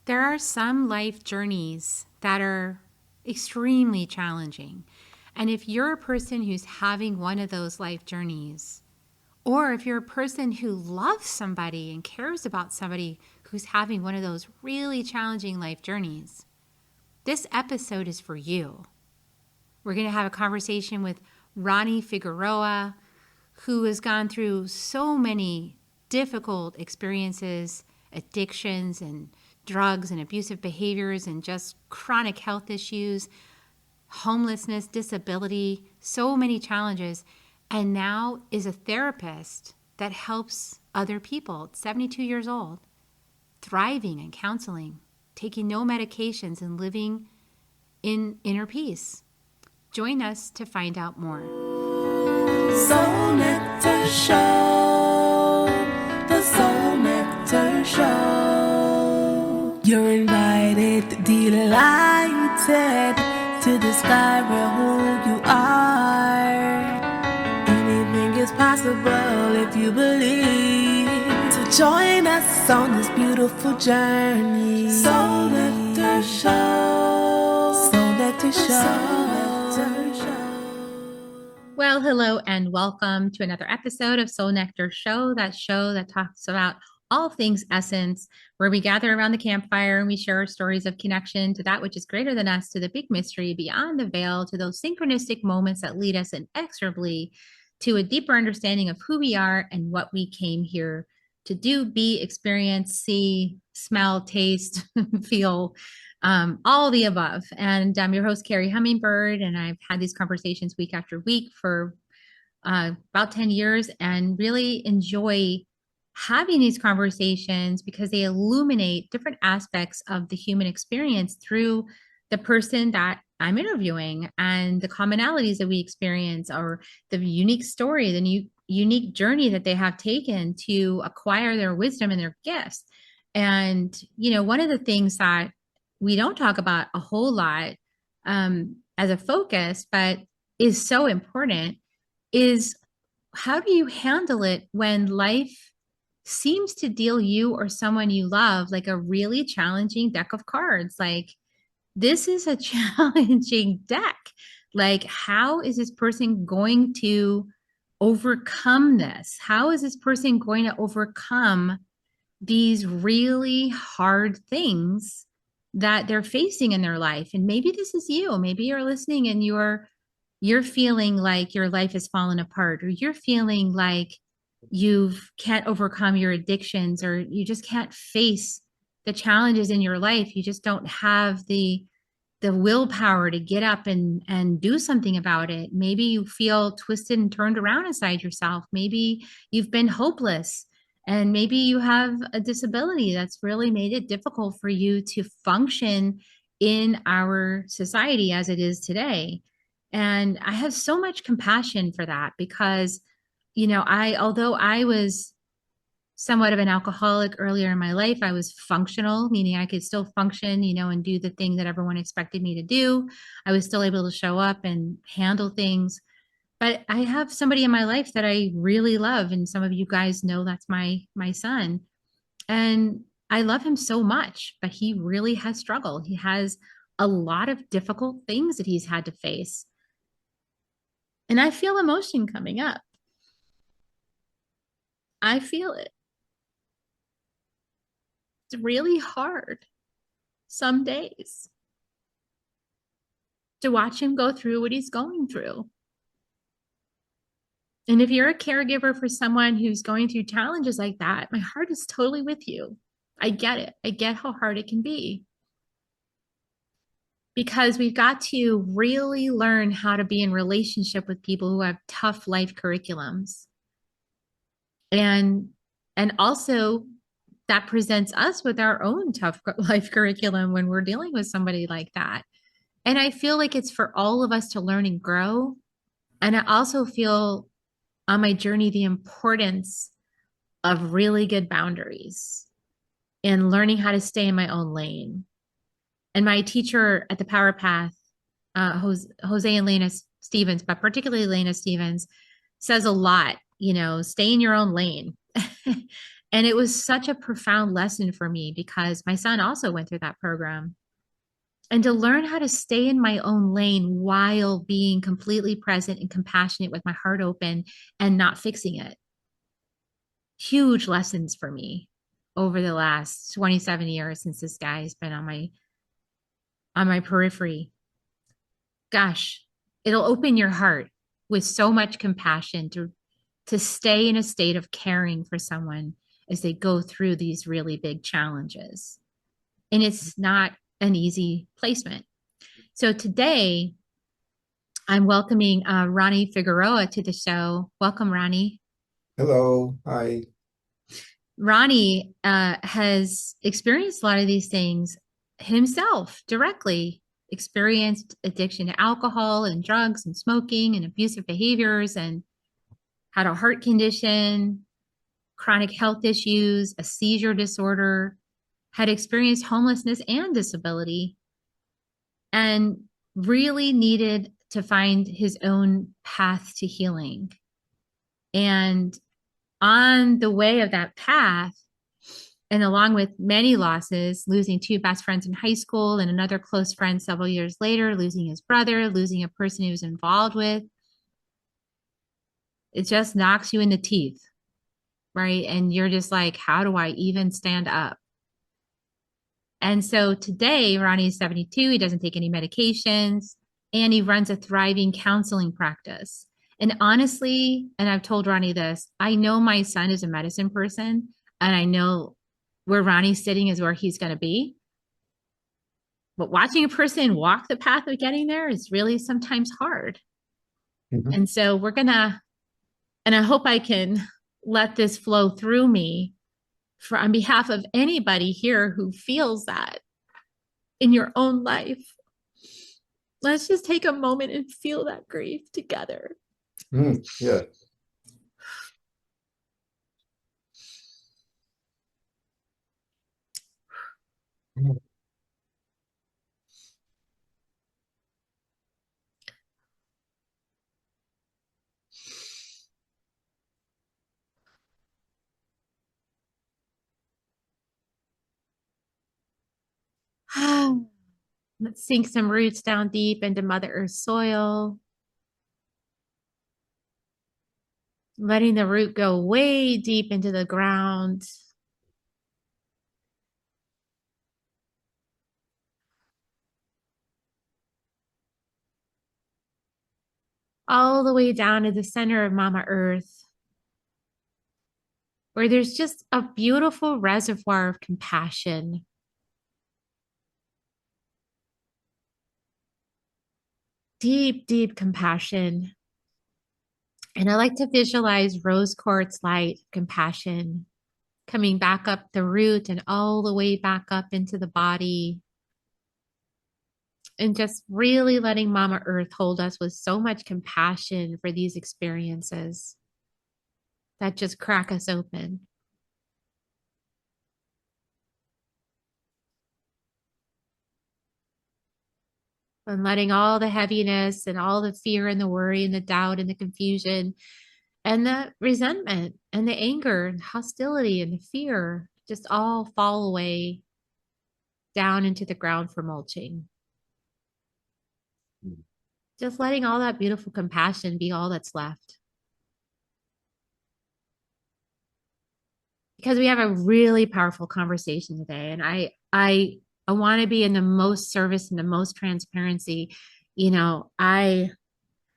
There are some life journeys that are extremely challenging. And if you're a person who's having one of those life journeys, or if you're a person who loves somebody and cares about somebody who's having one of those really challenging life journeys, this episode is for you. We're going to have a conversation with Ronnie Figueroa, who has gone through so many difficult experiences, addictions and drugs and abusive behaviors and just chronic health issues, homelessness, disability, so many challenges, and now is a therapist that helps other people at 72 years old, thriving and counseling, taking no medications and living in inner peace. Join us to find out more. Soul Nectar Show, the Soul Nectar Show. You're invited, delighted to discover who you are. Anything is possible if you believe. So join us on this beautiful journey. Soul Nectar Show, Soul Nectar Show. Well, hello and welcome to another episode of Soul Nectar Show, that show that talks about all things essence, where we gather around the campfire and we share our stories of connection to that which is greater than us, to the big mystery beyond the veil, to those synchronistic moments that lead us inexorably to a deeper understanding of who we are and what we came here to do, be, experience, see, smell, taste, feel, all the above. And I'm your host, Kerri Hummingbird, and I've had these conversations week after week for about 10 years and really enjoy having these conversations because they illuminate different aspects of the human experience through the person that I'm interviewing and the commonalities that we experience, or the unique story, the unique journey that they have taken to acquire their wisdom and their gifts. And, one of the things that we don't talk about a whole lot as a focus, but is so important, is how do you handle it when life seems to deal you or someone you love like a really challenging deck of cards? Like, this is a challenging deck. Like, how is this person going to overcome this? How is this person going to overcome these really hard things that they're facing in their life? And maybe this is you. Maybe you're listening and you're feeling like your life has fallen apart, or you're feeling like you can't overcome your addictions, or you just can't face the challenges in your life. You just don't have the willpower to get up and do something about it. Maybe you feel twisted and turned around inside yourself. Maybe you've been hopeless, and maybe you have a disability that's really made it difficult for you to function in our society as it is today. And I have so much compassion for that because, although I was somewhat of an alcoholic earlier in my life, I was functional, meaning I could still function, and do the thing that everyone expected me to do. I was still able to show up and handle things. But I have somebody in my life that I really love, and some of you guys know that's my son. And I love him so much, but he really has struggled. He has a lot of difficult things that he's had to face. And I feel emotion coming up. I feel it. It's really hard some days to watch him go through what he's going through. And if you're a caregiver for someone who's going through challenges like that, my heart is totally with you. I get it. I get how hard it can be. Because we've got to really learn how to be in relationship with people who have tough life curriculums. And also that presents us with our own tough life curriculum when we're dealing with somebody like that. And I feel like it's for all of us to learn and grow. And I also feel on my journey the importance of really good boundaries and learning how to stay in my own lane. And my teacher at the Power Path, Jose and Lena Stevens, but particularly Lena Stevens, says a lot, stay in your own lane. And it was such a profound lesson for me because my son also went through that program. And to learn how to stay in my own lane while being completely present and compassionate with my heart open and not fixing it. Huge lessons for me over the last 27 years since this guy has been on my periphery. Gosh, it'll open your heart with so much compassion to stay in a state of caring for someone as they go through these really big challenges. And it's not an easy placement. So today I'm welcoming Ronnie Figueroa to the show. Welcome, Ronnie. Hello. Hi. Ronnie has experienced a lot of these things himself directly, experienced addiction to alcohol and drugs and smoking and abusive behaviors, and had a heart condition, chronic health issues, a seizure disorder, had experienced homelessness and disability, and really needed to find his own path to healing. And on the way of that path, and along with many losses, losing two best friends in high school and another close friend several years later, losing his brother, losing a person he was involved with, it just knocks you in the teeth, right? And you're just like, how do I even stand up? And so today, Ronnie is 72. He doesn't take any medications and he runs a thriving counseling practice. And honestly, and I've told Ronnie this, I know my son is a medicine person and I know where Ronnie's sitting is where he's going to be. But watching a person walk the path of getting there is really sometimes hard. Mhm. And so we're going to, and I hope I can let this flow through me for on behalf of anybody here who feels that in your own life. Let's just take a moment and feel that grief together. Yeah. Mm. Let's sink some roots down deep into Mother Earth's soil, letting the root go way deep into the ground. All the way down to the center of Mama Earth, where there's just a beautiful reservoir of compassion. Deep, deep compassion. And I like to visualize rose quartz light, compassion, coming back up the root and all the way back up into the body. And just really letting Mama Earth hold us with so much compassion for these experiences that just crack us open. And letting all the heaviness and all the fear and the worry and the doubt and the confusion and the resentment and the anger and hostility and the fear just all fall away down into the ground for mulching. Just letting all that beautiful compassion be all that's left. Because we have a really powerful conversation today, and I want to be in the most service and the most transparency. You know, I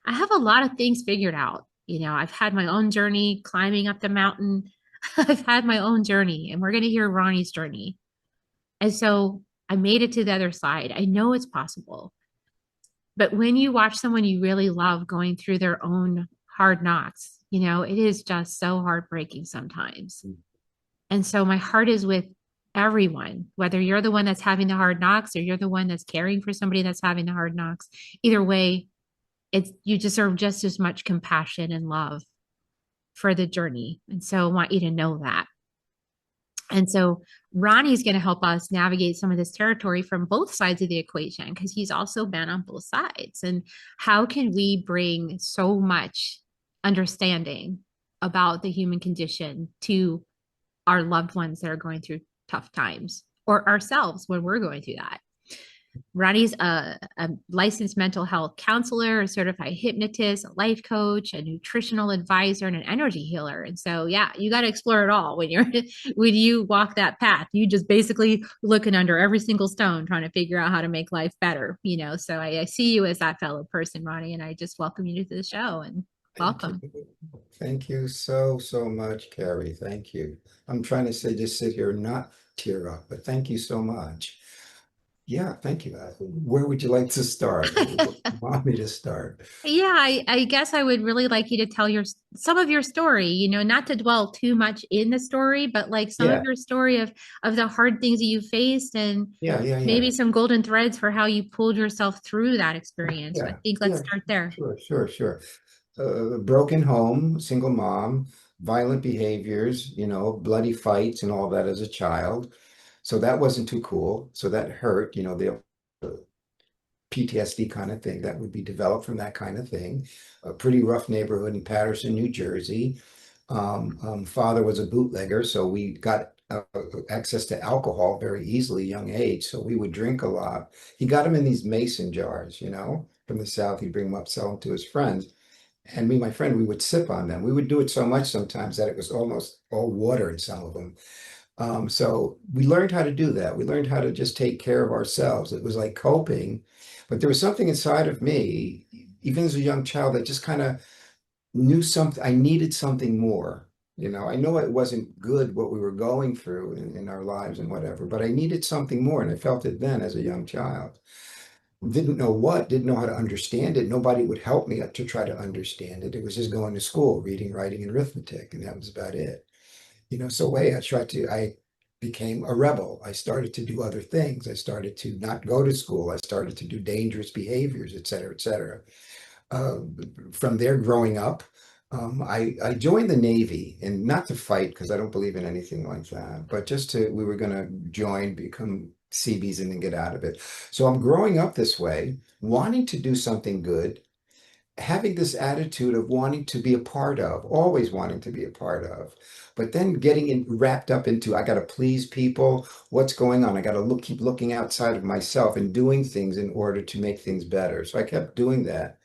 have a lot of things figured out. You know, I've had my own journey climbing up the mountain. I've had my own journey, and we're going to hear Ronnie's journey. And so I made it to the other side. I know it's possible. But when you watch someone you really love going through their own hard knocks, you know, it is just so heartbreaking sometimes. And so my heart is with everyone, whether you're the one that's having the hard knocks or you're the one that's caring for somebody that's having the hard knocks. Either way, it's you deserve just as much compassion and love for the journey. And so I want you to know that. And so Ronnie's going to help us navigate some of this territory from both sides of the equation because he's also been on both sides. And how can we bring so much understanding about the human condition to our loved ones that are going through tough times or ourselves when we're going through that. Ronnie's a licensed mental health counselor, a certified hypnotist, a life coach, a nutritional advisor, and an energy healer. And so, yeah, you got to explore it all when you're when you walk that path. You just basically looking under every single stone, trying to figure out how to make life better. So I see you as that fellow person, Ronnie, and I just welcome you to the show and Thank you. welcome. Thank you so, so much, Kerri. Thank you. I'm trying to say, just sit here and not tear up, but thank you so much. Yeah, thank you. Where would you like to start? Where would you want me to start? Yeah, I guess I would really like you to tell some of your story, not to dwell too much in the story, but like some of Yeah, your story of the hard things that you faced and yeah, yeah, maybe yeah. some golden threads for how you pulled yourself through that experience. So I Yeah, think let's yeah, start there. sure, sure, sure. Broken home, single mom, violent behaviors, bloody fights and all that as a child. So that wasn't too cool. So that hurt, the PTSD kind of thing that would be developed from that kind of thing. A pretty rough neighborhood in Patterson, New Jersey. Father was a bootlegger, so we got access to alcohol very easily, young age. So we would drink a lot. He got them in these mason jars, from the South. He'd bring them up, sell them to his friends. And me and my friend, we would sip on them. We would do it so much sometimes that it was almost all water in some of them. So we learned how to do that. We learned how to just take care of ourselves. It was like coping, but there was something inside of me, even as a young child, that just kind of knew something. I needed something more. I know it wasn't good what we were going through in our lives and whatever, but I needed something more. And I felt it then as a young child. Didn't know what, didn't know how to understand it. Nobody would help me to try to understand it. It was just going to school, reading, writing, and arithmetic, and that was about it. So I became a rebel. I started to do other things. I started to not go to school. I started to do dangerous behaviors, et cetera, et cetera. Uh, from there, growing up, I joined the Navy, and not to fight because I don't believe in anything like that, but we were going to join, become Seabees, and then get out of it. So I'm growing up this way, wanting to do something good, having this attitude of wanting to be a part of, always wanting to be a part of, but then wrapped up into, I got to please people. What's going on? I got to keep looking outside of myself and doing things in order to make things better. So I kept doing that.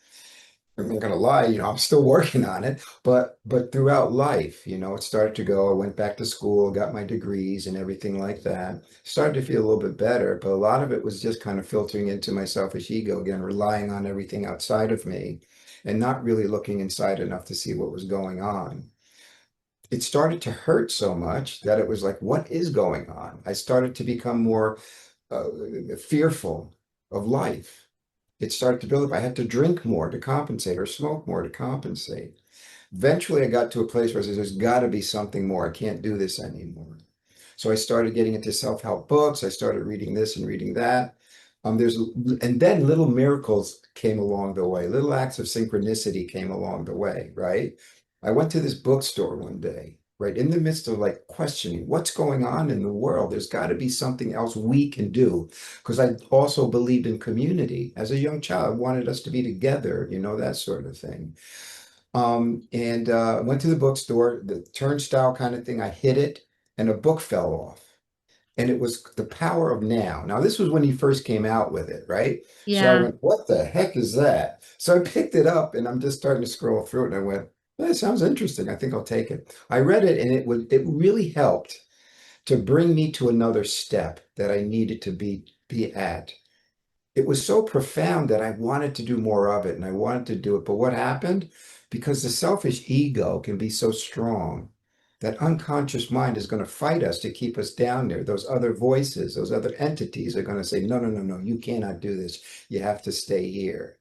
I'm not gonna lie, I'm still working on it, but throughout life, it started to go. I went back to school, got my degrees and everything like that. Started to feel a little bit better, but a lot of it was just kind of filtering into my selfish ego again, relying on everything outside of me and not really looking inside enough to see what was going on. It started to hurt so much that it was like, what is going on? I started to become more uh, fearful of life. It started to build up. I had to drink more to compensate or smoke more to compensate. Eventually, I got to a place where I said, there's got to be something more. I can't do this anymore. So I started getting into self-help books. I started reading this and reading that. And then little miracles came along the way. Little acts of synchronicity came along the way, right? I went to this bookstore one day, right in the midst of like questioning what's going on in the world. There's got to be something else we can do. Because I also believed in community. As a young child, I wanted us to be together, that sort of thing. And went to the bookstore, the turnstile kind of thing. I hit it, and a book fell off. And it was The Power of Now. Now, this was when he first came out with it, right? So I Yeah. went, what the heck is that? So I picked it up, and I'm just starting to scroll through it, and I went, that sounds interesting. I think I'll take it. I read it, and it really helped to bring me to another step that I needed to be at. It was so profound that I wanted to do more of it, and I wanted to do it. But what happened? Because the selfish ego can be so strong, that unconscious mind is going to fight us to keep us down there. Those other voices, those other entities are going to say, no, no, no, no, you cannot do this. You have to stay here.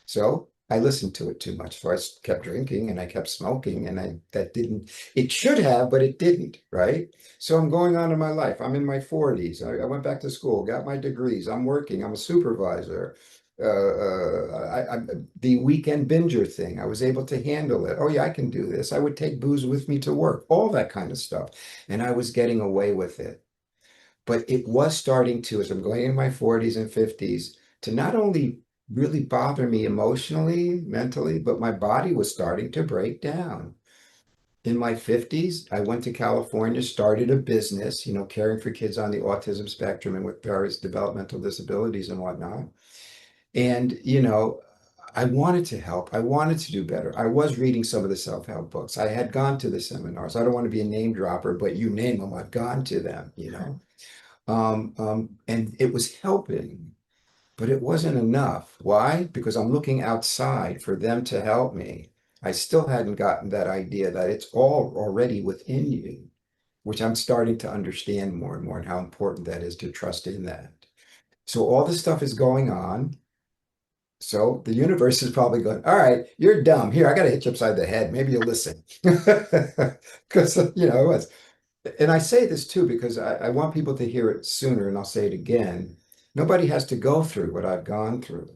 So I listened to it too much. So I kept drinking and I kept smoking, and that didn't, it should have, but it didn't, right? So I'm going on in my life. I'm in my 40s. I went back to school, got my degrees. I'm working. I'm a supervisor. The weekend binger thing, I was able to handle it. Oh yeah, I can do this. I would take booze with me to work, all that kind of stuff. And I was getting away with it. But it was starting to, as I'm going in my 40s and 50s, to not only really bother me emotionally, mentally, but my body was starting to break down. in my 50s, I went to California, started a business, caring for kids on the autism spectrum and with various developmental disabilities and whatnot. And, I wanted to help. I wanted to do better. I was reading some of the self-help books. I had gone to the seminars. I don't want to be a name dropper, but you name them, I've gone to them. And it was helping, but it wasn't enough. Why? Because I'm looking outside for them to help me. I still hadn't gotten that idea that it's all already within you, which I'm starting to understand more and more, and how important that is to trust in that. So all this stuff is going on. So the universe is probably going, all right, you're dumb. Here, I got to hit you upside the head. Maybe you'll listen. Because, and I say this too because I want people to hear it sooner, and I'll say it again. Nobody has to go through what I've gone through.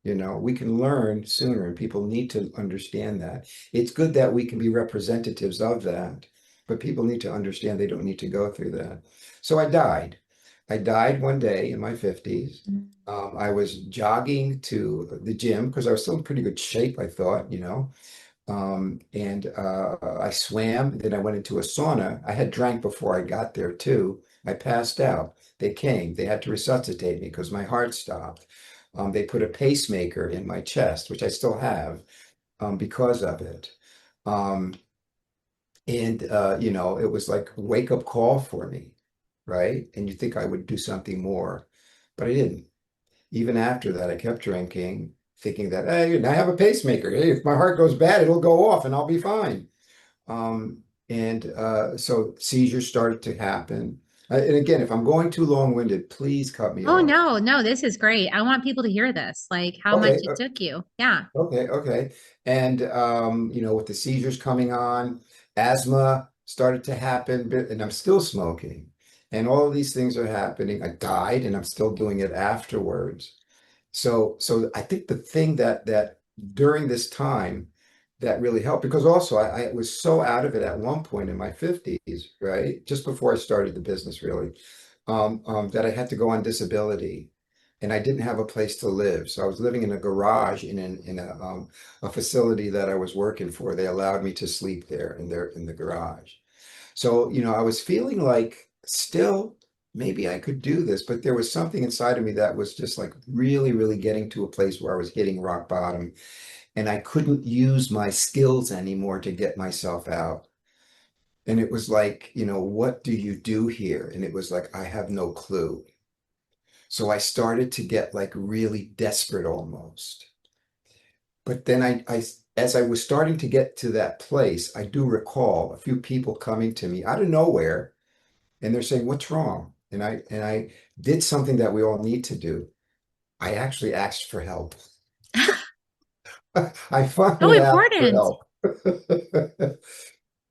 We can learn sooner, and people need to understand that. It's good that we can be representatives of that, but people need to understand they don't need to go through that. So I died. I died one day in my 50s. I was jogging to the gym because I was still in pretty good shape, I thought. And I swam. Then I went into a sauna. I had drank before I got there too. I passed out. They came. They had to resuscitate me because my heart stopped. They put a pacemaker in my chest, which I still have because of it. Um, and it was like a wake-up call for me, right? And you think I would do something more, but I didn't. Even after that, I kept drinking, thinking that, hey, I have a pacemaker. Hey, if my heart goes bad, it'll go off and I'll be fine. And so seizures started to happen. And again, if I'm going too long-winded, please cut me Oh, off. no, no, this is great. I want people to hear this, like how much Okay, it took you. Yeah. okay, okay. And with the seizures coming on, asthma started to happen, and I'm still smoking. And all of these things are happening. I died, and I'm still doing it afterwards. So I think the thing that during this time that really helped, because also I was so out of it at one point in my 50s, right? Just before I started the business, really, that I had to go on disability, and I didn't have a place to live. So I was living in a garage in a facility that I was working for. They allowed me to sleep there in the garage. So, I was feeling like still maybe I could do this, but there was something inside of me that was just like really, really getting to a place where I was hitting rock bottom, and I couldn't use my skills anymore to get myself out. And it was like, what do you do here? And it was like, I have no clue. So I started to get like really desperate almost. But then as I was starting to get to that place, I do recall a few people coming to me out of nowhere, and they're saying, "What's wrong?" And I did something that we all need to do. I actually asked for help. I So finally asked for important. help.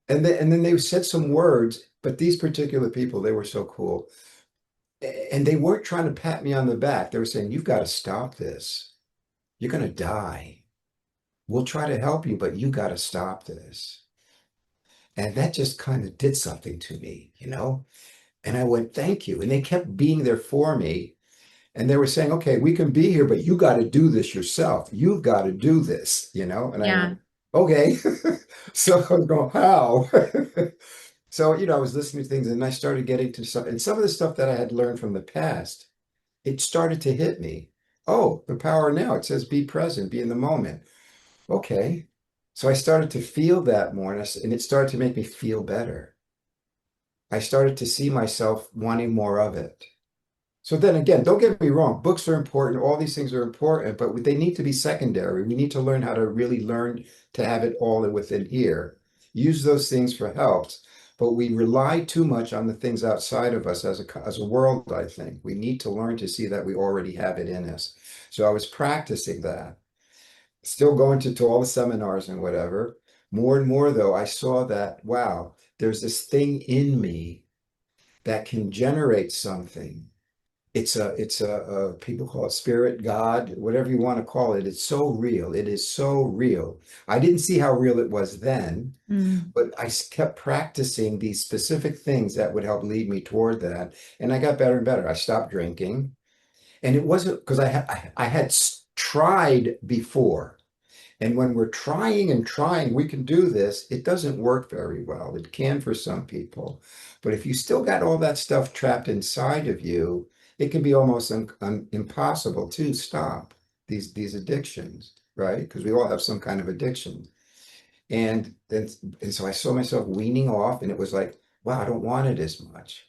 And then they said some words, but these particular people, they were so cool. And they weren't trying to pat me on the back. They were saying, "You've got to stop this. You're going to die. We'll try to help you, but you got to stop this." And that just kind of did something to me. And I went, "Thank you." And they kept being there for me. And they were saying, "Okay, we can be here, but you got to do this yourself. You've got to do this." And I Yeah. went, "Okay." So I was going, "How?" So, I was listening to things, and I started getting to some of the stuff that I had learned from the past. It started to hit me. Oh, the power now. It says be present, be in the moment. Okay. So I started to feel that more, and it started to make me feel better. I started to see myself wanting more of it. So then again, don't get me wrong, books are important, all these things are important, but they need to be secondary. We need to learn how to really learn to have it all within here. Use those things for helps, but we rely too much on the things outside of us as a world, I think. We need to learn to see that we already have it in us. So I was practicing that, still going to all the seminars and whatever. More and more, though, I saw that, wow, there's this thing in me that can generate something. It's a people call it spirit, God, whatever you want to call it. It's so real. It is so real. I didn't see how real it was then, Mm. but I kept practicing these specific things that would help lead me toward that. And I got better and better. I stopped drinking. And it wasn't because I had tried before. And when we're trying and trying, we can do this, it doesn't work very well. It can for some people. But if you still got all that stuff trapped inside of you, it can be almost impossible to stop these addictions, right? Because we all have some kind of addiction. And so I saw myself weaning off, and it was like, wow, I don't want it as much.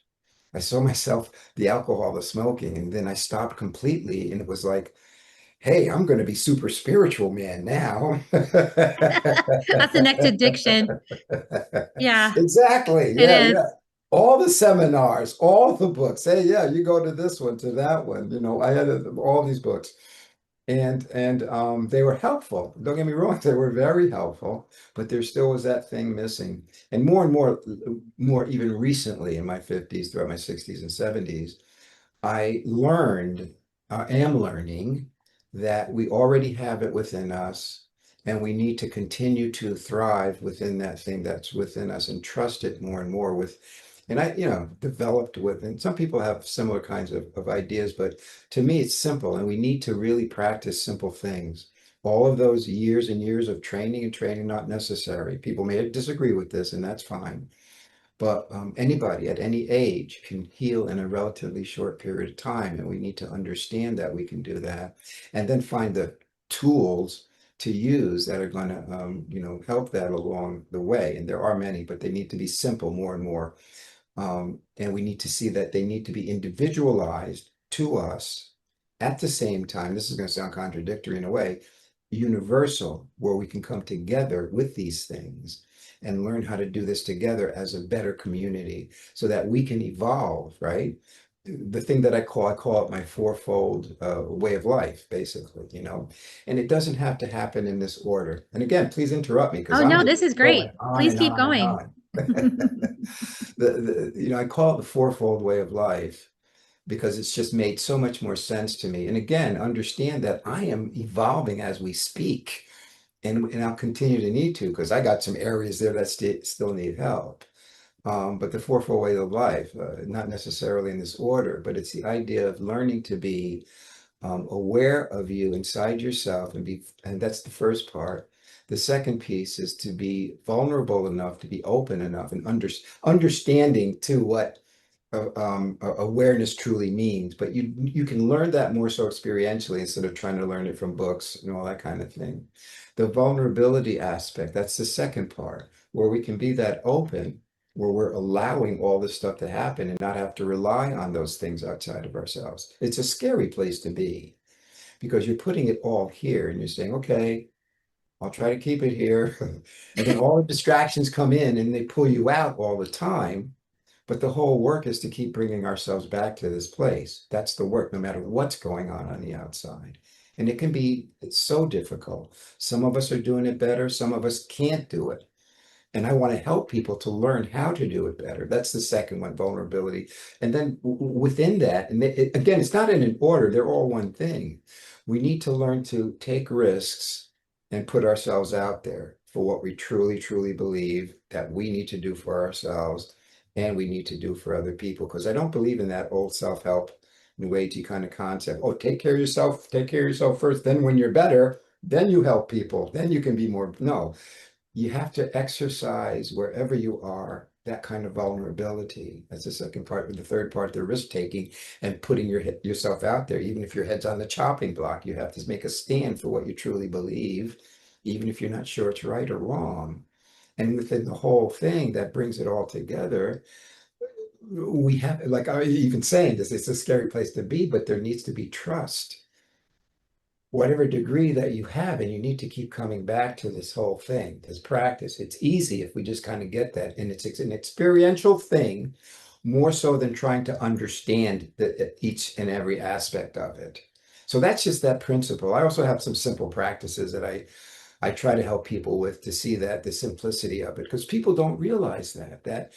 I saw myself the alcohol, the smoking, and then I stopped completely, and it was like, hey, I'm going to be super spiritual man now. That's the next addiction. Yeah, Exactly. it Yeah, is. yeah. All the seminars, all the books. Hey, yeah, you go to this one, to that one. I had all these books. And they were helpful. Don't get me wrong, they were very helpful, but there still was that thing missing. And more even recently in my 50s, throughout my 60s and 70s, I am learning that we already have it within us, and we need to continue to thrive within that thing that's within us and trust it more and more and developed with, and some people have similar kinds of ideas, but to me, it's simple, and we need to really practice simple things. All of those years and years of training and training, not necessary. People may disagree with this, and that's fine. But anybody at any age can heal in a relatively short period of time, and we need to understand that we can do that, and then find the tools to use that are going to, help that along the way. And there are many, but they need to be simple more and more. And we need to see that they need to be individualized to us at the same time. This is going to sound contradictory in a way, universal, where we can come together with these things and learn how to do this together as a better community so that we can evolve, right? The thing that I call it my fourfold way of life, basically, and it doesn't have to happen in this order. And again, please interrupt me because Oh, I'm no, just this is going great. on Please and keep on and going. on. I call it the fourfold way of life because it's just made so much more sense to me. And again, understand that I am evolving as we speak, and I'll continue to need to because I got some areas there that still need help. But the fourfold way of life, not necessarily in this order, but it's the idea of learning to be aware of you inside yourself and that's the first part. The second piece is to be vulnerable enough, to be open enough, and understanding to what awareness truly means. But you can learn that more so experientially instead of trying to learn it from books and all that kind of thing. The vulnerability aspect, that's the second part, where we can be that open, where we're allowing all this stuff to happen and not have to rely on those things outside of ourselves. It's a scary place to be because you're putting it all here and you're saying, okay, I'll try to keep it here. And then all the distractions come in and they pull you out all the time. But the whole work is to keep bringing ourselves back to this place. That's the work, no matter what's going on the outside. And it's so difficult. Some of us are doing it better, some of us can't do it. And I want to help people to learn how to do it better. That's the second one, vulnerability. And then within that, and again, it's not in an order, they're all one thing. We need to learn to take risks and put ourselves out there for what we truly, truly believe that we need to do for ourselves and we need to do for other people. Because I don't believe in that old self-help, new agey kind of concept. Oh, take care of yourself first. Then when you're better, then you help people. Then you can be more. No, you have to exercise wherever you are that kind of vulnerability. That's the second part. But the third part, the risk taking and putting yourself out there. Even if your head's on the chopping block, you have to make a stand for what you truly believe, even if you're not sure it's right or wrong. And within the whole thing that brings it all together, we have, like I even saying this, it's a scary place to be, but there needs to be trust, whatever degree that you have, and you need to keep coming back to this whole thing, this practice. It's easy if we just kind of get that, and it's an experiential thing more so than trying to understand each and every aspect of it. So that's just that principle. I also have some simple practices that I try to help people with to see that the simplicity of it, because people don't realize that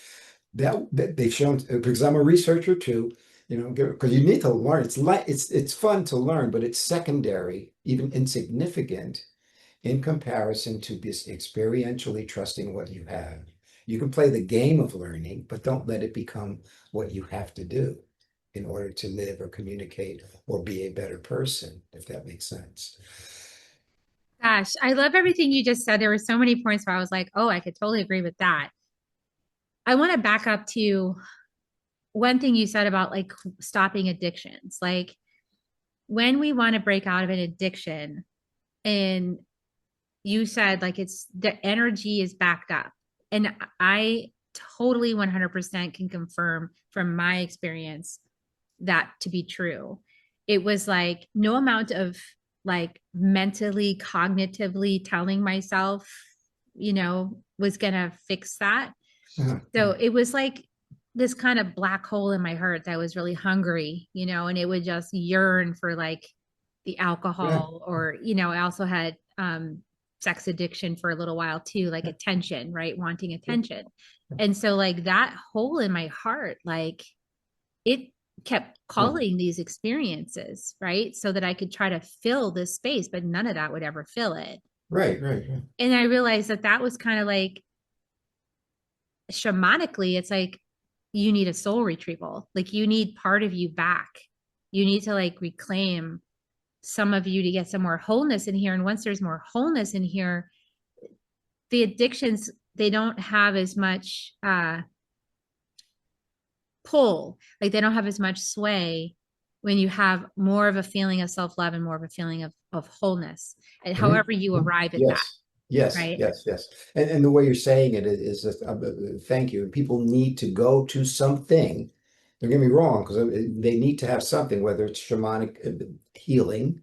they've shown, because I'm a researcher too, because you need to learn. It's fun to learn, but it's secondary, even insignificant in comparison to this experientially trusting what you have. You can play the game of learning, but don't let it become what you have to do in order to live or communicate or be a better person, if that makes sense. Gosh, I love everything you just said. There were so many points where I was like, oh, I could totally agree with that. I want to back up to one thing you said about like stopping addictions. Like when we want to break out of an addiction, and you said like it's the energy is backed up. And I totally 100% can confirm from my experience that to be true. It was like no amount of like mentally, cognitively telling myself, was going to fix that. So it was like this kind of black hole in my heart that was really hungry, and it would just yearn for like the Yeah, alcohol or, I also had sex addiction for a little while too, like attention, right? Wanting yeah, attention. And so like that hole in my heart, like it kept yeah. calling these experiences, right? So that I could try to fill this space, but none of that would ever fill it. Right, right, right. And I realized that that was kind of like shamanically, it's like you need a soul retrieval. Like you need part of you back. You need to like reclaim some of you to get some more wholeness in here. And once there's more wholeness in here, the addictions, they don't have as much pull. Like they don't have as much sway when you have more of a feeling of self-love and more of a feeling of wholeness. And however you arrive at that, Yes, yes, right? yes, yes. And the way you're saying it is just, thank you. People need to go to something. Don't get me wrong, because they need to have something, whether it's shamanic healing,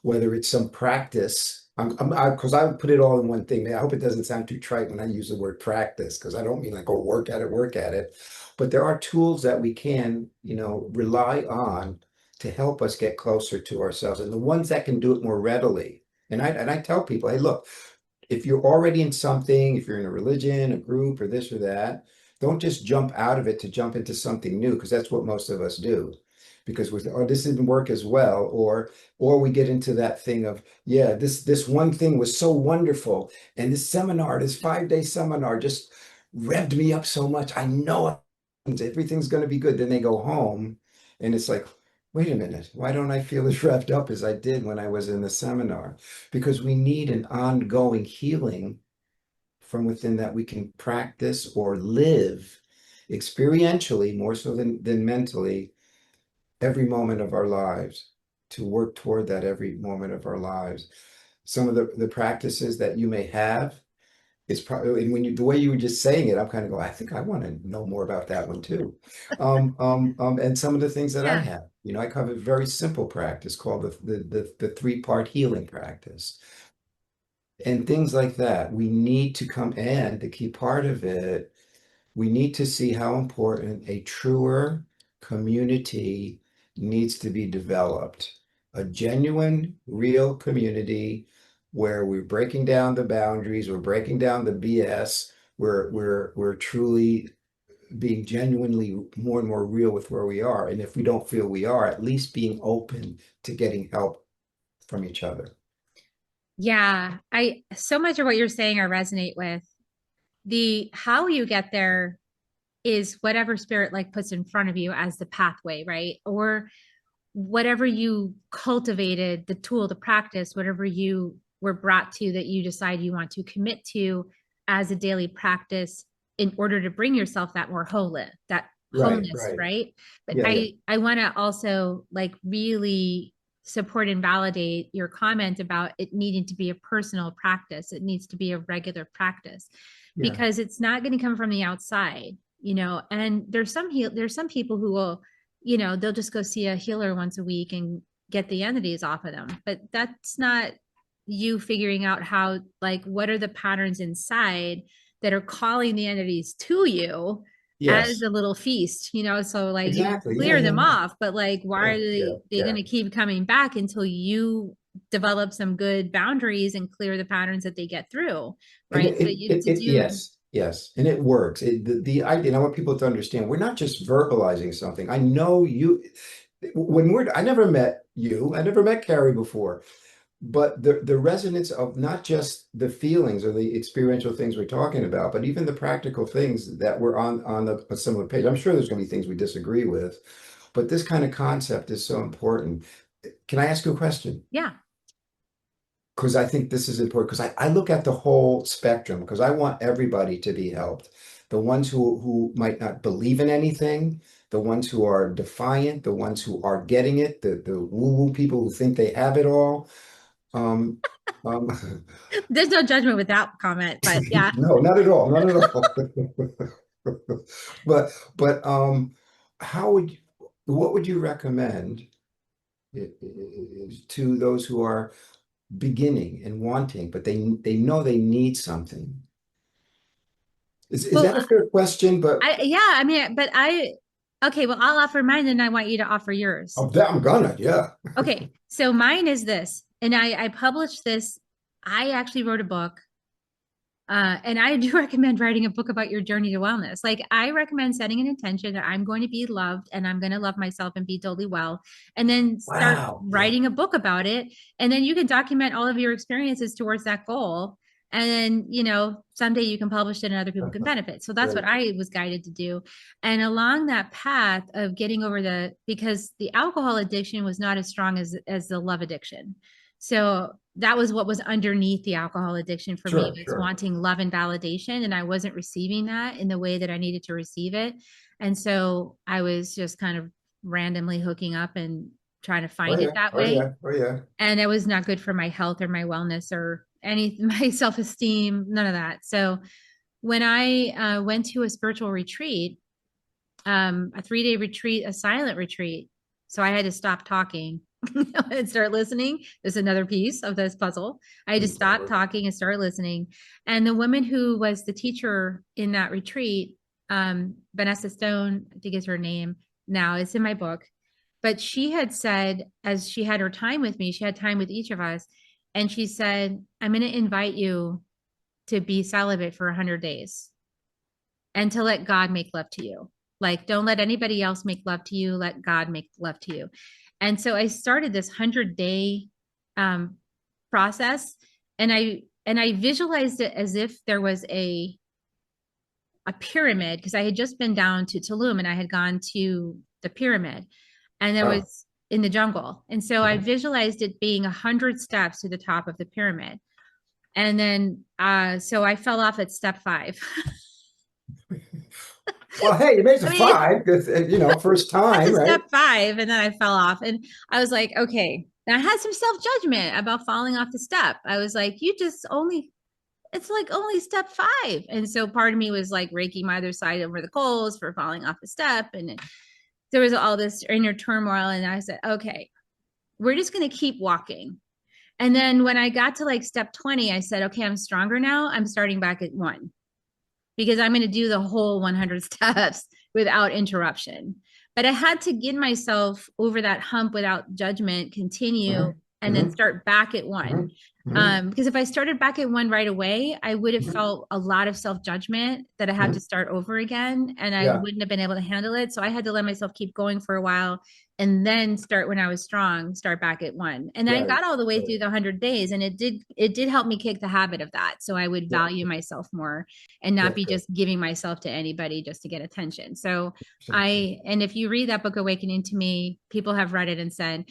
whether it's some practice. Because I would put it all in one thing. I hope it doesn't sound too trite when I use the word practice, because I don't mean like, oh, work at it, work at it. But there are tools that we can, rely on to help us get closer to ourselves. And the ones that can do it more readily. And I tell people, hey, look, if you're already in something, if you're in a religion, a group, or this or that, don't just jump out of it to jump into something new, because that's what most of us do. Because we, oh, this didn't work as well, or we get into that thing of, yeah, this one thing was so wonderful, and this seminar, this 5-day seminar, just revved me up so much. I know everything's going to be good. Then they go home, and it's like, wait a minute, why don't I feel as revved up as I did when I was in the seminar? Because we need an ongoing healing from within that we can practice or live experientially more so than mentally every moment of our lives, to work toward that every moment of our lives. Some of the practices that you may have, it's probably, and when you, the way you were just saying it, I'm kind of going, I think I want to know more about that one too. And some of the things that I Yeah. have, I cover a very simple practice called the three-part healing practice, and things like that. We need to come, and the key part of it, we need to see how important a truer community needs to be developed. A genuine, real community where we're breaking down the boundaries, we're breaking down the BS, we're truly being genuinely more and more real with where we are. And if we don't feel we are, at least being open to getting help from each other. Yeah. I so much of what you're saying I resonate with. The how you get there is whatever spirit like puts in front of you as the pathway, right? Or whatever you cultivated, the tool, the practice, whatever you were brought to that you decide you want to commit to as a daily practice in order to bring yourself that more that Right, wholeness, right. right? But Yeah, yeah. I want to also like really support and validate your comment about it needing to be a personal practice. It needs to be a regular practice Yeah. because it's not going to come from the outside, and there's some people who will, they'll just go see a healer once a week and get the entities off of them. But that's not you figuring out how, like, what are the patterns inside that are calling the entities to you as Yes. a little feast, so like you Exactly. Yeah, clear yeah, them yeah. off, but like why Yeah, are yeah, they going yeah. to keep coming back until you develop some good boundaries and clear the patterns that they get through, And right? So you to do. yes, yes, and it works. The idea, and I want people to understand, we're not just verbalizing something. I know you, I never met you, I never met Kerri before, but the resonance of not just the feelings or the experiential things we're talking about, but even the practical things that were on the a similar page. I'm sure there's going to be things we disagree with, but this kind of concept is so important. Can I ask you a question? Yeah. because I think this is important because I look at the whole spectrum because I want everybody to be helped. The ones who might not believe in anything, the ones who are defiant, the ones who are getting it, the woo-woo people who think they have it all. Um, um, There's no judgment with that comment, but yeah. no, not at all, not at all. But how would you, what would you recommend to those who are beginning and wanting, but they know they need something? Is Well, that a fair question? But I mean, okay, well, I'll offer mine and I want you to offer yours. oh, that I'm gonna, yeah. Okay, so mine is this, and I published this. I actually wrote a book. And I do recommend writing a book about your journey to wellness. Like, I recommend setting an intention that I'm going to be loved and I'm going to love myself and be totally well. And then start Wow. Yeah. writing a book about it. And then you can document all of your experiences towards that goal. And then, someday you can publish it and other people can benefit. So that's what Right. I was guided to do. And along that path of getting over because the alcohol addiction was not as strong as the love addiction. So that was what was underneath the alcohol addiction for me, Sure, was sure. wanting love and validation, and I wasn't receiving that in the way that I needed to receive it. And so I was just kind of randomly hooking up and trying to Oh find it yeah. that Oh way. yeah. Oh yeah. And it was not good for my health or my wellness or any my self-esteem, none of that. So when I went to a spiritual retreat, a 3-day retreat, a silent retreat. So I had to stop talking and start listening. There's another piece of this puzzle. I had to stop talking and start listening. And the woman who was the teacher in that retreat, Vanessa Stone, I think is her name now, it's in my book. But she had said, as she had her time with me, she had time with each of us. And she said, I'm going to invite you to be celibate for 100 days and to let God make love to you. Like, don't let anybody else make love to you. Let God make love to you. And so I started this 100-day process, and I visualized it as if there was a pyramid, because I had just been down to Tulum and I had gone to the pyramid, and there Oh. was in the jungle. And so I Mhm. visualized it being 100 steps to the top of the pyramid. And then so I fell off at step 5. Well, hey, you made it to I mean, five. First got time, to right? step 5 and then I fell off. And I was like, okay. And I had some self-judgment about falling off the step. I was like, it's like only step 5. And so part of me was like raking my other side over the coals for falling off the step. And there was all this inner turmoil. And I said, okay, we're just going to keep walking. And then when I got to like step 20, I said, okay, I'm stronger now. I'm starting back at 1, because I'm going to do the whole 100 steps without interruption. But I had to get myself over that hump without judgment, continue, Hmm. and then Hmm. start back at 1. Hmm. Hmm. Because if I started back at 1 right away, I would have Hmm. felt a lot of self judgment that I had to Hmm. start over again, and I Yeah. wouldn't have been able to handle it. So I had to let myself keep going for a while and then start when I was strong, start back at 1. And then I Right. got all the way Right. through the 100 days, and it did help me kick the habit of that. So I would Yeah. value myself more and not That's be good. just giving myself to anybody just to get attention. So So, and if you read that book, Awakening to Me, people have read it and said,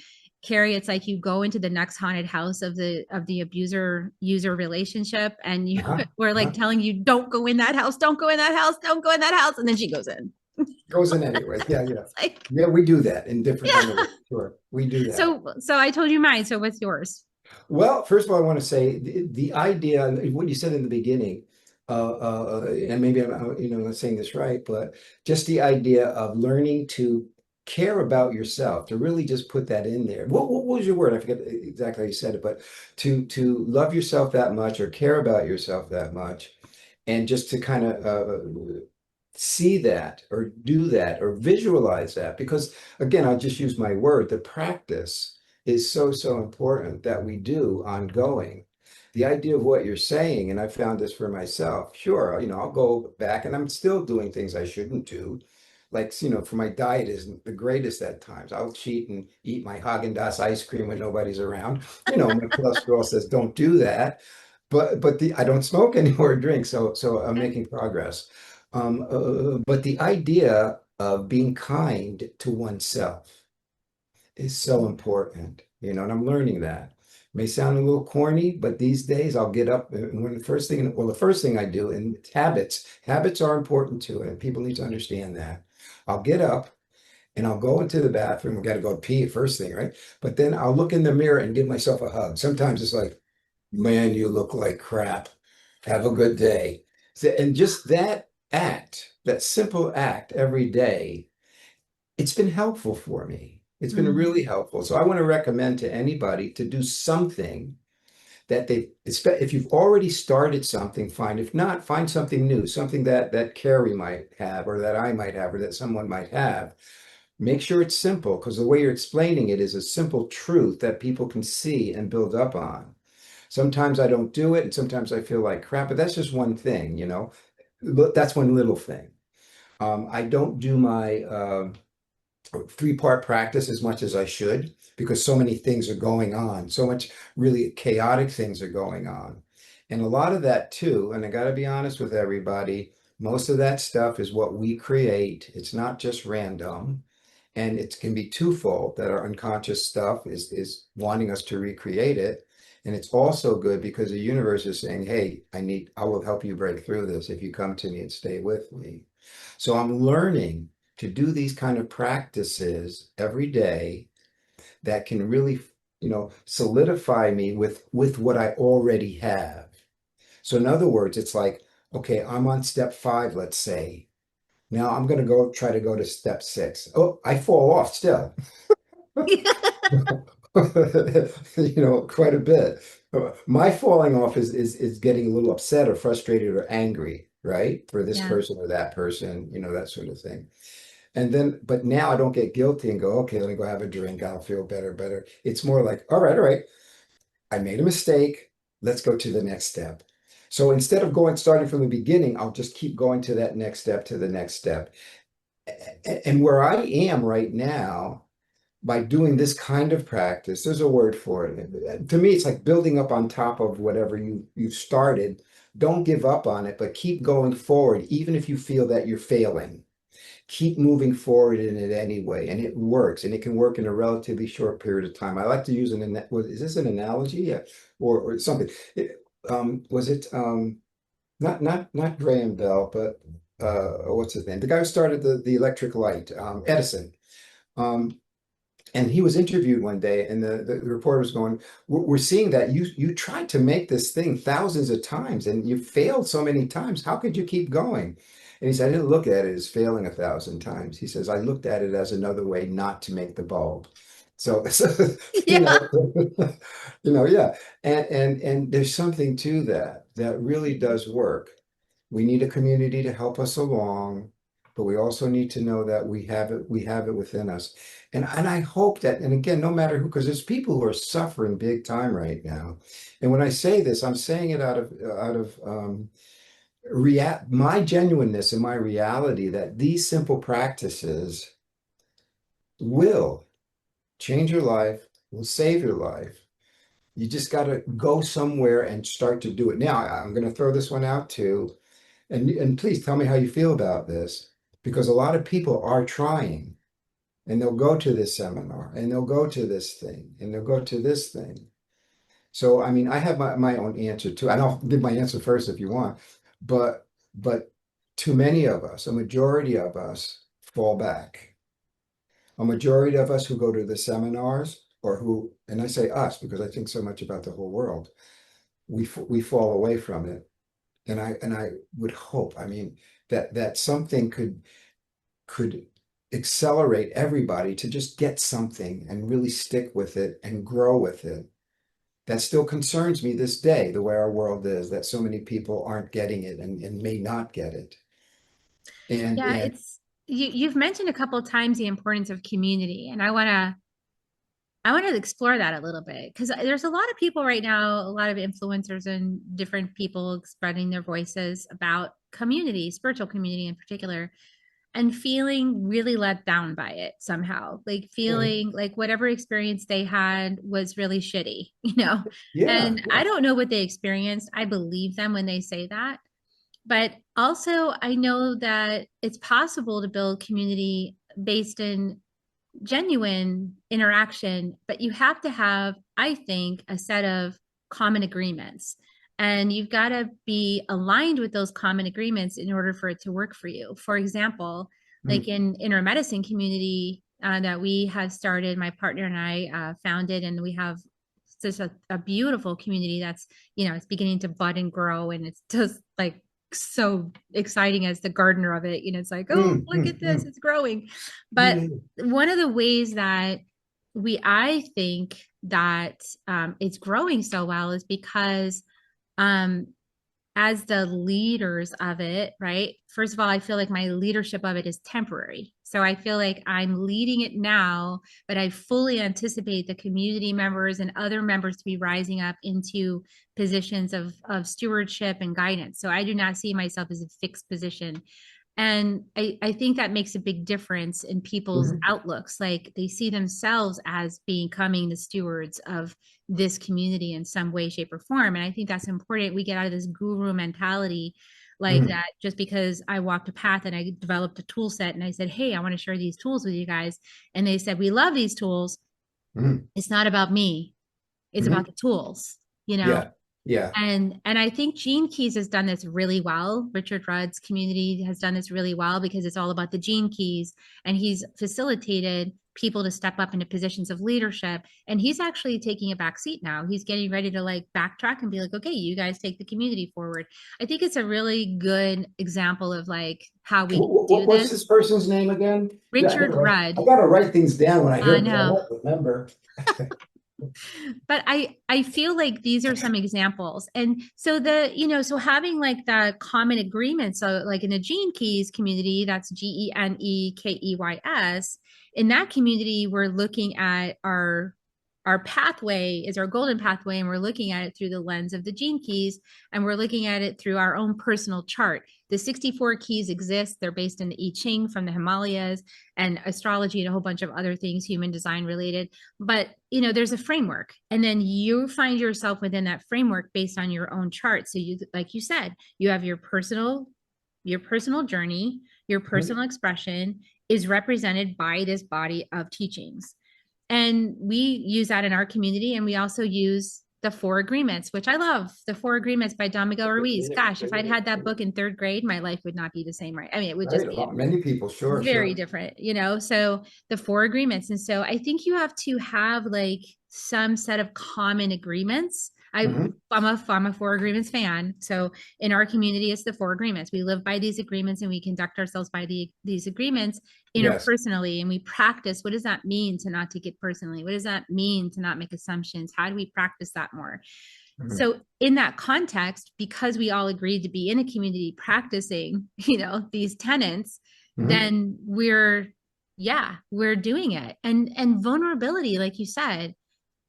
Kerri, it's like you go into the next haunted house of the abuser user relationship, and you uh-huh. we're like Uh-huh. telling you, don't go in that house, don't go in that house, don't go in that house, and then she goes in. Goes in anyway. Yeah, yeah. It's like, Yeah, we do that in different kind of yeah. ways. Sure. We do that. So I told you mine. So what's yours? Well, first of all, I want to say the idea, what you said in the beginning, and maybe I'm, not saying this right, but just the idea of learning to care about yourself, to really just put that in there. What was your word? I forget exactly how you said it, but to love yourself that much or care about yourself that much, and just to kind of see that or do that or visualize that. Because again, I'll just use my word, the practice is so, so important that we do ongoing. The idea of what you're saying, and I found this for myself, sure, I'll go back and I'm still doing things I shouldn't do. Like, for my diet isn't the greatest at times. I'll cheat and eat my Haagen-Dazs ice cream when nobody's around. My cholesterol says don't do that. But I don't smoke anymore or drink, so I'm Okay. making progress. But the idea of being kind to oneself is so important, and I'm learning that. May sound a little corny, but these days I'll get up and when the first thing I do, and it's habits are important too, and people need to understand that. I'll get up and I'll go into the bathroom. We got to go pee first thing, right? But then I'll look in the mirror and give myself a hug. Sometimes it's like, man, you look like crap. Have a good day. And just that act, that simple act every day, it's been helpful for me. It's been Mm. really helpful. So I want to recommend to anybody to do something that if you've already started something, fine. If not, find something new, something that Kerri might have, or that I might have, or that someone might have. Make sure it's simple, because the way you're explaining it is a simple truth that people can see and build up on. Sometimes I don't do it, and sometimes I feel like crap, but that's just one thing, you know. That's one little thing. I don't do my 3-part practice as much as I should because so many things are going on, so much really chaotic things are going on. And a lot of that too, and I got to be honest with everybody, most of that stuff is what we create. It's not just random. And it can be twofold that our unconscious stuff is wanting us to recreate it. And it's also good because the universe is saying, hey, I will help you break through this if you come to me and stay with me. So I'm learning to do these kind of practices every day that can really, solidify me with what I already have. So in other words, it's like, okay, I'm on step 5, let's say. Now I'm going to go try to go to step 6. Oh, I fall off still. Quite a bit. My falling off is getting a little upset or frustrated or angry, right? For this Yeah. person or that person, that sort of thing. And then, but now I don't get guilty and go, okay, let me go have a drink. I'll feel better. It's more like, all right, I made a mistake. Let's go to the next step. So instead of starting from the beginning, I'll just keep going to that next step, to the next step. And where I am right now, by doing this kind of practice, there's a word for it. To me, it's like building up on top of whatever you've started. Don't give up on it, but keep going forward, even if you feel that you're failing. Keep moving forward in it anyway, and it works, and it can work in a relatively short period of time. I like to use is this an analogy? Yeah, or something. Was it not Graham Bell, but what's his name? The guy who started the electric light, Edison. Um, and he was interviewed one day, and the reporter was going, we're seeing that you tried to make this thing thousands of times and you failed so many times. How could you keep going? And he said, I didn't look at it as failing 1,000 times. He says, I looked at it as another way not to make the bulb. So you Yeah. know, yeah. And there's something to that really does work. We need a community to help us along, but we also need to know that we have it within us. And I hope that, and again, no matter who, because there's people who are suffering big time right now. And when I say this, I'm saying it out of my genuineness and my reality that these simple practices will change your life, will save your life. You just got to go somewhere and start to do it. Now, I'm going to throw this one out too. And please tell me how you feel about this, because a lot of people are trying, and they'll go to this seminar, and they'll go to this thing, and they'll go to this thing. So, I mean, I have my own answer too. And I'll give my answer first if you want. But too many of us, a majority of us, fall back. A majority of us who go to the seminars, or who, and I say us because I think so much about the whole world, we fall away from it. And I would hope, I mean, that something could accelerate everybody to just get something and really stick with it and grow with it. That still concerns me this day, the way our world is, that so many people aren't getting it and may not get it. And Yeah, and it's you've mentioned a couple of times the importance of community, and I want to explore that a little bit because there's a lot of people right now, a lot of influencers and different people spreading their voices about community, spiritual community in particular, and feeling really let down by it somehow, like yeah, feeling like whatever experience they had was really shitty, you know? yeah, And I yeah. don't know what they experienced. I believe them when they say that. But also, I know that it's possible to build community based in genuine interaction, but you have to have, I think, a set of common agreements. And you've got to be aligned with those common agreements in order for it to work for you. For example, like Mm, in our medicine community that we have started, my partner and I founded, and we have such a beautiful community that's, it's beginning to bud and grow. And it's just like so exciting as the gardener of it. It's like, oh, look at this, mm. it's growing. But Yeah. one of the ways that I think that it's growing so well is because um, as the leaders of it, right? First of all, I feel like my leadership of it is temporary. So I feel like I'm leading it now, but I fully anticipate the community members and other members to be rising up into positions of stewardship and guidance. So I do not see myself as a fixed position. And I think that makes a big difference in people's Mhm, outlooks. Like they see themselves as becoming the stewards of this community in some way, shape, or form. And I think that's important. We get out of this guru mentality like mhm, that just because I walked a path and I developed a tool set and I said, hey, I want to share these tools with you guys. And they said, we love these tools. mhm, It's not about me, it's about mhm. the tools, you know? Yeah. Yeah. And I think Gene Keys has done this really well. Richard Rudd's community has done this really well because it's all about the gene keys, and he's facilitated people to step up into positions of leadership. And he's actually taking a back seat now. He's getting ready to like backtrack and be like, okay, you guys take the community forward. I think it's a really good example of like how we can do What's this. this person's name again? Yeah, Richard I Rudd. gotta write things down when I hear I them because I know. won't remember. But I feel like these are some examples. And so so having like the common agreement, so like in the Gene Keys community, that's GeneKeys, in that community we're looking at our pathway is our golden pathway, and we're looking at it through the lens of the Gene Keys, and we're looking at it through our own personal chart. The 64 keys exist. They're based in the I Ching from the Himalayas and astrology and a whole bunch of other things human design related. But there's a framework, and then you find yourself within that framework based on your own chart. So you, like you said, you have your personal journey, your Mhm. personal expression is represented by this body of teachings. And we use that in our community, and we also use the Four Agreements, which I love. The Four Agreements by Don Miguel Ruiz. Gosh, if I'd had that book in third grade, my life would not be the same, right? I mean, it would Right. just be Many people. Sure. very Sure. different. So the Four Agreements. And so I think you have to have like some set of common agreements. Hmm. I'm a Four Agreements fan. So in our community, it's the Four Agreements. We live by these agreements and we conduct ourselves by these agreements Yes. interpersonally, and we practice. What does that mean to not take it personally? What does that mean to not make assumptions? How do we practice that more? Hmm. So in that context, because we all agreed to be in a community practicing, these tenets, Hmm. then we're doing it. And vulnerability, like you said,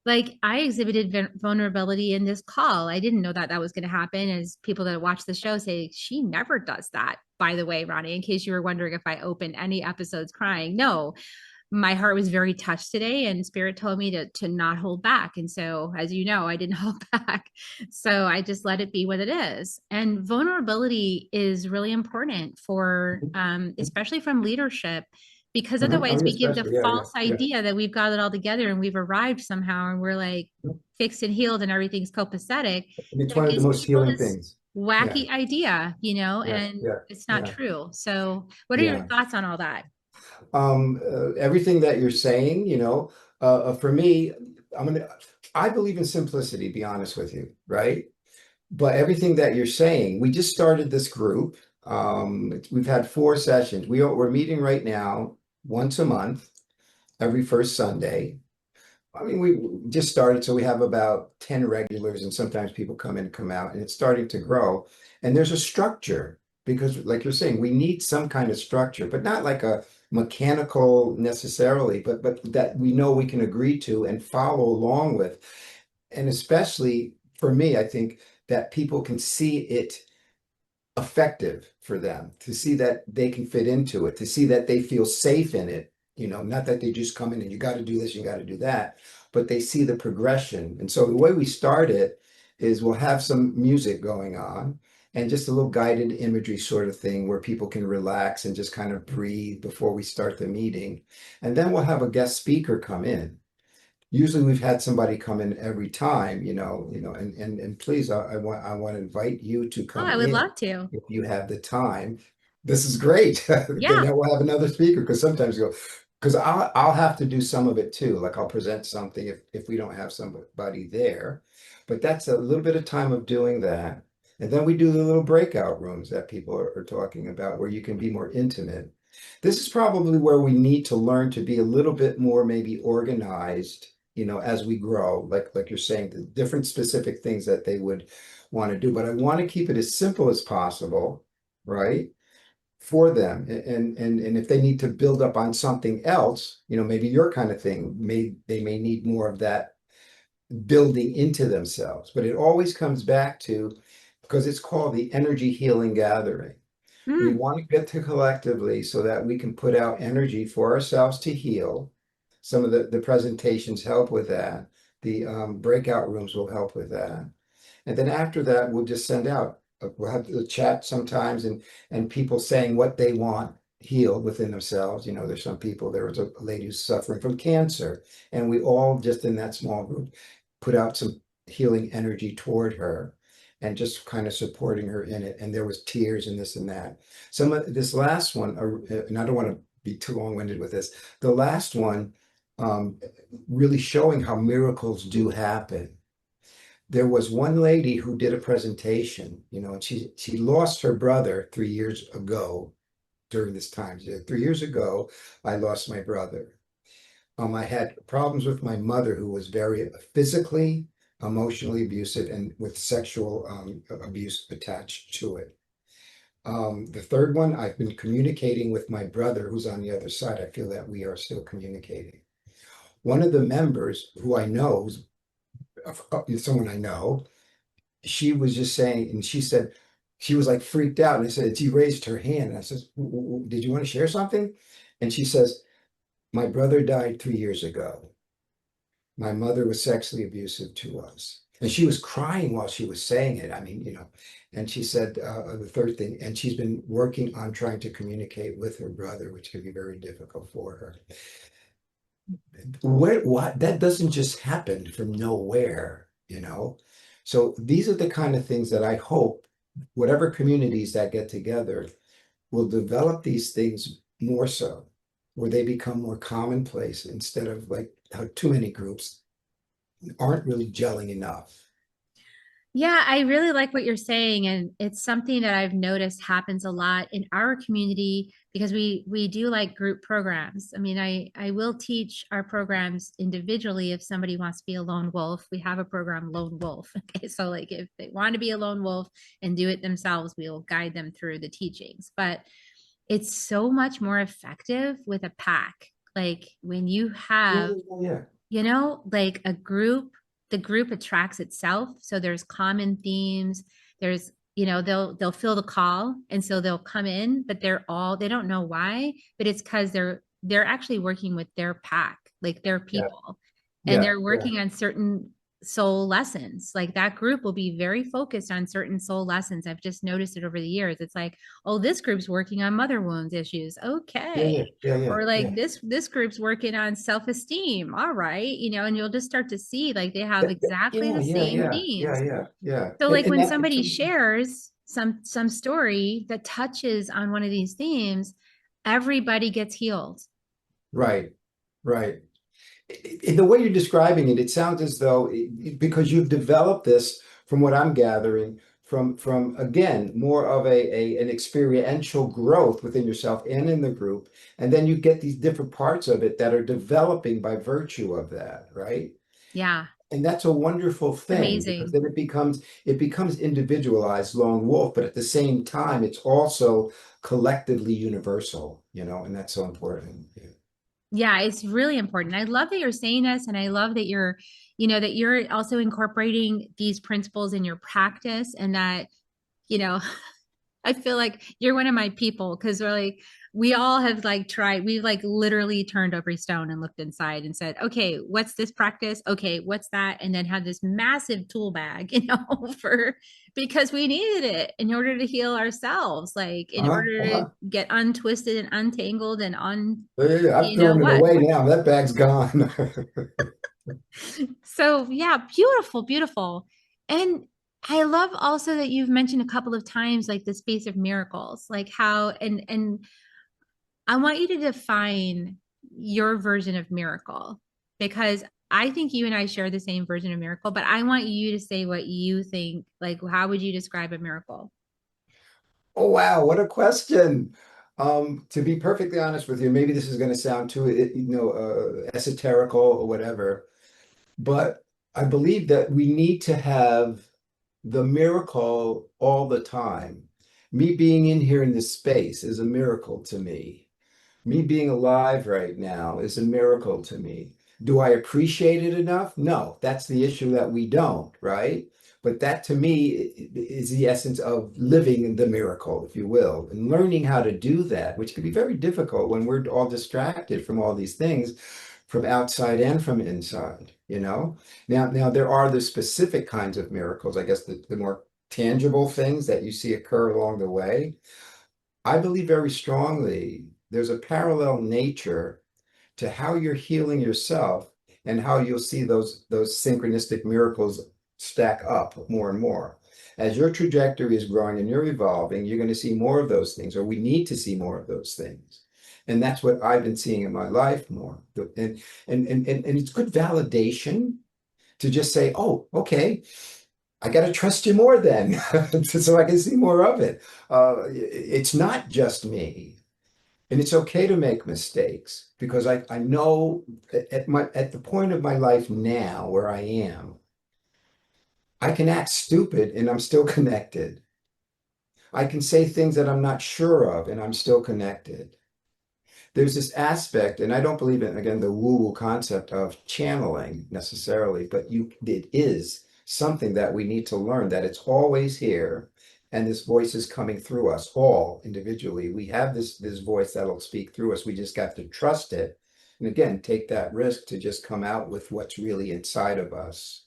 like I exhibited vulnerability in this call. I didn't know that that was going to happen. As people that watch the show say, she never does that. By the way, Ronnie, in case you were wondering if I opened any episodes crying, no, my heart was very touched today, and spirit told me to not hold back. And so, as you know, I didn't hold back. So I just let it be what it is. And vulnerability is really important for especially from leadership, because Hmm. I otherwise mean, we give the especially. Yeah. Yeah. false Yeah. idea that we've got it all together and we've arrived somehow and we're like fixed and healed and everything's copacetic. And it's That one of the gives most people healing this things. Yeah. wacky idea, Yeah. and Yeah. it's not Yeah. true. So what are your Yeah. thoughts on all that? Everything that you're saying, for me, I'm gonna, I believe in simplicity, be honest with you, right? But everything that you're saying, we just started this group. We've had 4 sessions. We're meeting right now once a month, every first Sunday. I mean, we just started, so we have about 10 regulars, and sometimes people come in and come out, and it's starting to grow. And there's a structure because, like you're saying, we need some kind of structure, but not like a mechanical necessarily, but that we know we can agree to and follow along with. And especially for me, I think that people can see it effective for them, to see that they can fit into it, to see that they feel safe in it, not that they just come in and you got to do this, you got to do that, but they see the progression. And so the way we start it is we'll have some music going on, and just a little guided imagery sort of thing where people can relax and just kind of breathe before we start the meeting. And then we'll have a guest speaker come in. Usually we've had somebody come in every time, and please, I want to invite you to Oh, come I would in love to. if you have the time. This is great. Okay, Yeah. now we'll have another speaker because sometimes you go, because I'll have to do some of it too. Like I'll present something if we don't have somebody there. But that's a little bit of time of doing that. And then we do the little breakout rooms that people are talking about where you can be more intimate. This is probably where we need to learn to be a little bit more maybe organized, as we grow, like you're saying, the different specific things that they would want to do. But I want to keep it as simple as possible, right? For them. And if they need to build up on something else, maybe your kind of thing, they may need more of that building into themselves. But it always comes back to, because it's called the energy healing gathering. We Mm, want to get to collectively so that we can put out energy for ourselves to heal. Some of the presentations help with that. The breakout rooms will help with that. And then after that, we'll just send out, we'll have the chat sometimes and people saying what they want healed within themselves. There's some people, there was a lady who's suffering from cancer, and we all just in that small group put out some healing energy toward her and just kind of supporting her in it. And there was tears and this and that. Some of this last one, and I don't want to be too long-winded with this, the last one um, really showing how miracles do happen. There was one lady who did a presentation, and she lost her brother 3 years ago during this time. She said, 3 years ago, I lost my brother. I had problems with my mother, who was very physically, emotionally abusive, and with sexual abuse attached to it. The third one, I've been communicating with my brother, who's on the other side. I feel that we are still communicating. One of the members who I know, someone I know, she was just saying, and she said, she was like freaked out. And I said, she raised her hand. And I said, Did you want to share something? And she says, my brother died 3 years ago. My mother was sexually abusive to us. And she was crying while she was saying it. I mean, and she said the third thing, and she's been working on trying to communicate with her brother, which can be very difficult for her. What that doesn't just happen from nowhere. So these are the kind of things that I hope whatever communities that get together will develop these things more so, where they become more commonplace instead of like how too many groups aren't really gelling enough. yeah, I really like what you're saying, and it's something that I've noticed happens a lot in our community because we do like group programs. I mean, I will teach our programs individually if somebody wants to be a lone wolf. We have a program, Lone Wolf. Okay, so like if they want to be a lone wolf and do it themselves, we will guide them through the teachings. But it's so much more effective with a pack. Like when you Yeah, have, yeah, yeah. like a group, the group attracts itself. So there's common themes. There's, they'll feel the call. And so they'll come in, but they don't know why, but it's because they're actually working with their pack, like their Yeah, people. And yeah, they're yeah. working on certain soul lessons. Like that group will be very focused on certain soul lessons. I've just noticed it over the years. It's like, oh, this group's working on mother wounds issues. Yeah, Okay. yeah, yeah, yeah, Or yeah. like this group's working on self-esteem. All right. And you'll just start to see like they have exactly Yeah, the yeah, same yeah, yeah, themes. yeah, yeah. So And, like and when that somebody becomes shares some story that touches on one of these themes, everybody gets healed. right, right. In the way you're describing it, it sounds as though because you've developed this, from what I'm gathering, from again more of an experiential growth within yourself and in the group, and then you get these different parts of it that are developing by virtue of that, right? Yeah. And that's a wonderful thing because Amazing. then it becomes individualized lone wolf, but at the same time, it's also collectively universal, and that's so important. Yeah. Yeah, it's really important. I love that you're saying this, and I love that you're also incorporating these principles in your practice, and that, you know, I feel like you're one of my people because we're like, we all have like tried, we've like literally turned every stone and looked inside and said, okay, what's this practice? Okay, what's that? And then had this massive tool bag, for because we needed it in order to heal ourselves, like in Uh-huh, order to uh-huh. get untwisted and untangled and Yeah, yeah, I've you know thrown it what. away now. That bag's gone. So yeah, beautiful, beautiful. And I love also that you've mentioned a couple of times like the space of miracles, like how and I want you to define your version of miracle because I think you and I share the same version of miracle, but I want you to say what you think, like how would you describe a miracle? Oh, wow, what a question. To be perfectly honest with you, maybe this is going to sound too, esoterical or whatever, but I believe that we need to have the miracle all the time. Me being in here in this space is a miracle to me. Me being alive right now is a miracle to me. Do I appreciate it enough? No, that's the issue that we don't, right? But that to me is the essence of living the miracle, if you will, and learning how to do that, which can be very difficult when we're all distracted from all these things from outside and from inside, you know? Now there are the specific kinds of miracles, I guess the more tangible things that you see occur along the way. I believe very strongly there's a parallel nature to how you're healing yourself and how you'll see those synchronistic miracles stack up more and more. As your trajectory is growing and you're evolving, you're going to see more of those things, or we need to see more of those things. And that's what I've been seeing in my life more. And it's good validation to just say, oh, okay, I got to trust you more then, so I can see more of it. It's not just me. And it's okay to make mistakes because I know at the point of my life now where I am, I can act stupid and I'm still connected. I can say things that I'm not sure of and I'm still connected. There's this aspect, and I don't believe in, again, the woo-woo concept of channeling necessarily, but it is something that we need to learn that it's always here, and this voice is coming through us all individually. We have this voice that'll speak through us. We just got to trust it, and again, take that risk to just come out with what's really inside of us.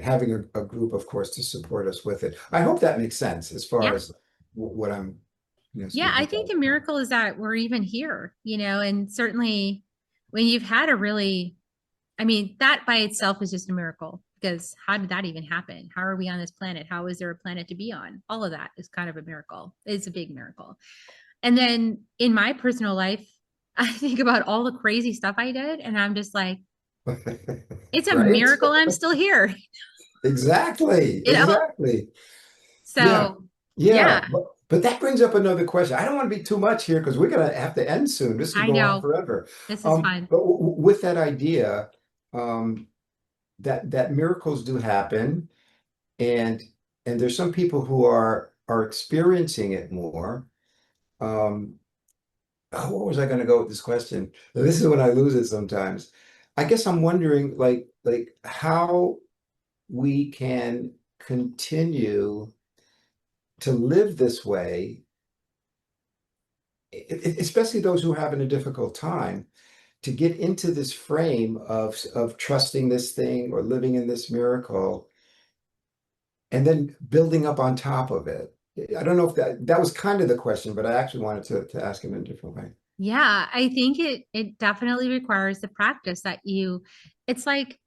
Having a group, of course, to support us with it. I hope that makes sense as far Yeah. as what I'm, Yeah, speaking I think about. the miracle is that we're even here, and certainly when you've had a really, I mean, that by itself is just a miracle because how did that even happen? How are we on this planet? How is there a planet to be on? All of that is kind of a miracle. It's a big miracle. And then in my personal life, I think about all the crazy stuff I did, and I'm just like, it's a Right? miracle I'm still here, Exactly, you know? exactly. Yeah, So, yeah. yeah, But that brings up another question. I don't want to be too much here because we're gonna have to end soon. This could I go on know forever. this is fun. But with that idea, um, that miracles do happen, and there's some people who are experiencing it more. Um, oh, where was I going to go with this question? This is when I lose it sometimes. I guess I'm wondering, like how we can continue to live this way, especially those who are having a difficult time, to get into this frame of trusting this thing or living in this miracle and then building up on top of it. I don't know if that was kind of the question, but I actually wanted to ask him in a different way. Yeah, I think it definitely requires the practice that it's like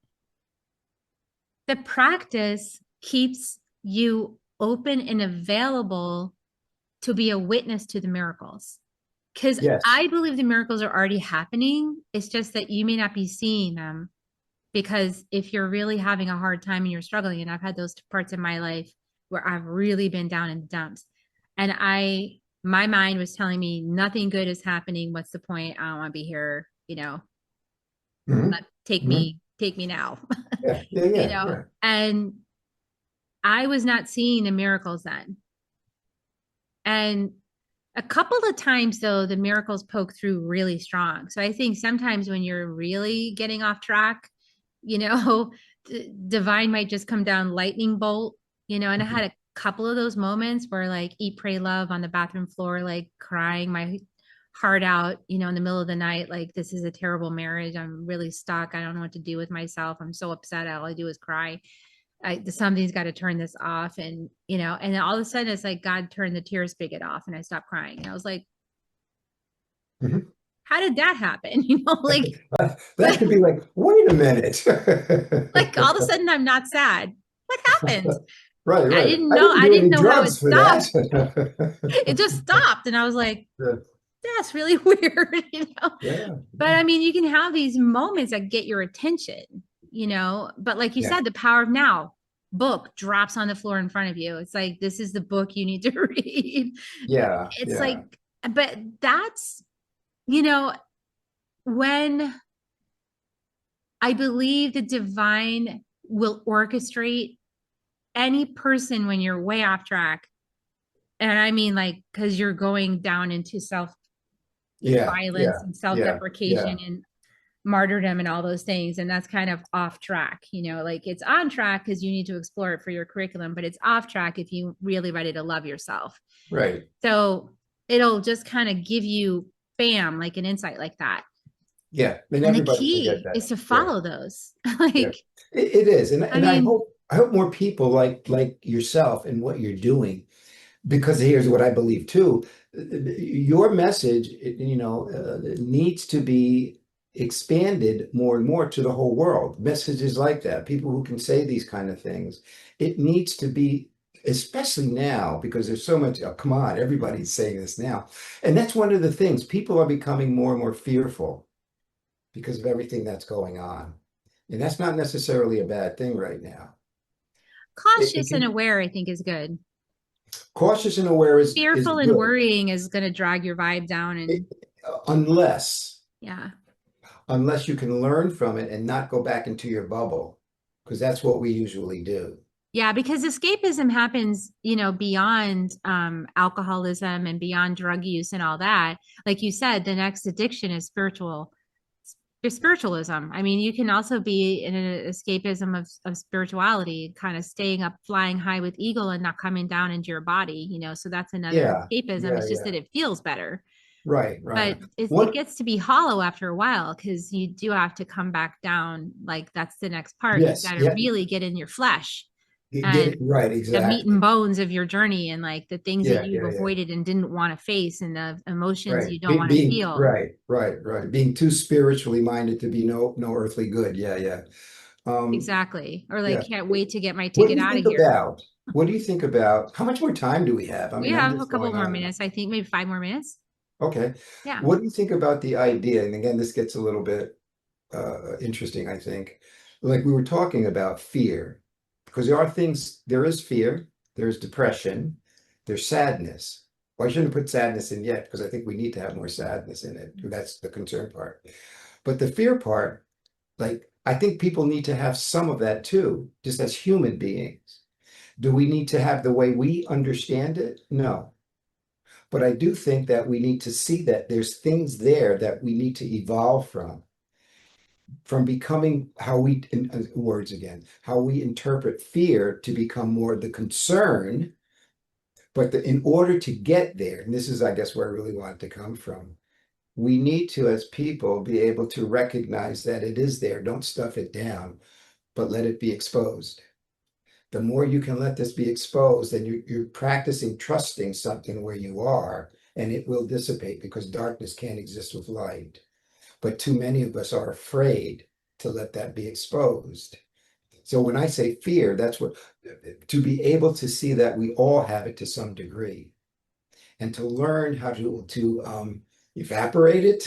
the practice keeps you open and available to be a witness to the miracles. Because Yes. I believe the miracles are already happening. It's just that you may not be seeing them. Because if you're really having a hard time and you're struggling, and I've had those parts in my life where I've really been down in the dumps, and my mind was telling me nothing good is happening. What's the point? I don't want to be here. Hmm. Hmm. Take me now. Yeah, yeah, yeah, yeah. And I was not seeing the miracles then. And a couple of times, though, the miracles poke through really strong. So I think sometimes when you're really getting off track, divine might just come down lightning bolt, and I had a couple of those moments where like eat, pray, love on the bathroom floor, like crying my heart out, in the middle of the night, like this is a terrible marriage. I'm really stuck. I don't know what to do with myself. I'm so upset. All I do is cry. Somebody's got to turn this off. And then all of a sudden it's like God turned the tear spigot off and I stopped crying. And I was like, Mhm. how did that happen? Like, That could be like, wait a minute. like all of a sudden I'm not sad. What happened? Right, I right. didn't I know. didn't I do didn't any know how it drugs for stopped. that. It just stopped. And I was like, Yeah, that's really weird. yeah, But I mean, you can have these moments that get your attention. But like you yeah, said, the power of now book drops on the floor in front of you. It's like, this is the book you need to read. yeah, It's yeah, like, but that's, you know, when I believe the divine will orchestrate any person when you're way off track. And I mean, like, because you're going down into self yeah, violence yeah, and self yeah, deprecation yeah, and martyrdom and all those things. And that's kind of off track, like it's on track because you need to explore it for your curriculum, but it's off track if you really ready to love yourself. right. So it'll just kind of give you bam, like an insight like that. Yeah, and And the everybody can get key is that. to Yeah, follow those. yeah. Like, It is, and I and mean, I hope more people like yourself and what you're doing, because here's what I believe too. Your message, needs to be expanded more and more to the whole world. Messages like that, people who can say these kind of things, it needs to be, especially now, because there's so much, oh, come on, everybody's saying this now. And that's one of the things. People are becoming more and more fearful because of everything that's going on. And that's not necessarily a bad thing right now. It cautious and can, aware, I think, is good. cautious and aware is Fearful and good. worrying is going to drag your vibe down. It, And unless yeah. you can learn from it and not go back into your bubble, because that's what we usually do. Yeah, because escapism happens, beyond alcoholism and beyond drug use and all that. Like you said, the next addiction is spiritualism. I mean, you can also be in an escapism of spirituality, kind of staying up, flying high with eagle and not coming down into your body. So that's another Yeah, escapism. yeah, It's just yeah. that it feels better. Right, But right. it What? gets to be hollow after a while because you do have to come back down. Like that's the next part. You've Yes, got to yeah. really get in your flesh Get and it right, the meat and exactly. bones of your journey and like the things that Yeah, you've yeah, yeah. avoided and didn't want to face and the emotions Right. you don't want to Being feel. right, right, right. Being too spiritually minded to be no earthly good. Yeah, yeah. Um, Exactly. Or like, yeah. can't wait to get my What do ticket you out of think here. about? What do you think about? How much more time do we have? I We mean, I'm have a just couple going more on and on. minutes, I think, maybe 5 more minutes. Okay. Yeah. What do you think about the idea? And again, this gets a little bit interesting, I think. Like we were talking about fear, because there are things, there is fear, there's depression, there's sadness. Well, I shouldn't put sadness in yet, because I think we need to have more sadness in it. That's the concern part. But the fear part, like, I think people need to have some of that too, just as human beings. Do we need to have the way we understand it? No. But I do think that we need to see that there's things there that we need to evolve from becoming how we, in words again, how we interpret fear to become more the concern. But in order to get there, and this is, I guess, where I really want it to come from, we need to, as people, be able to recognize that it is there. Don't stuff it down, but let it be exposed. The more you can let this be exposed, then you're practicing trusting something where you are, and it will dissipate because darkness can't exist with light. But too many of us are afraid to let that be exposed. So when I say fear, that's what, to be able to see that we all have it to some degree, and to learn how to evaporate it,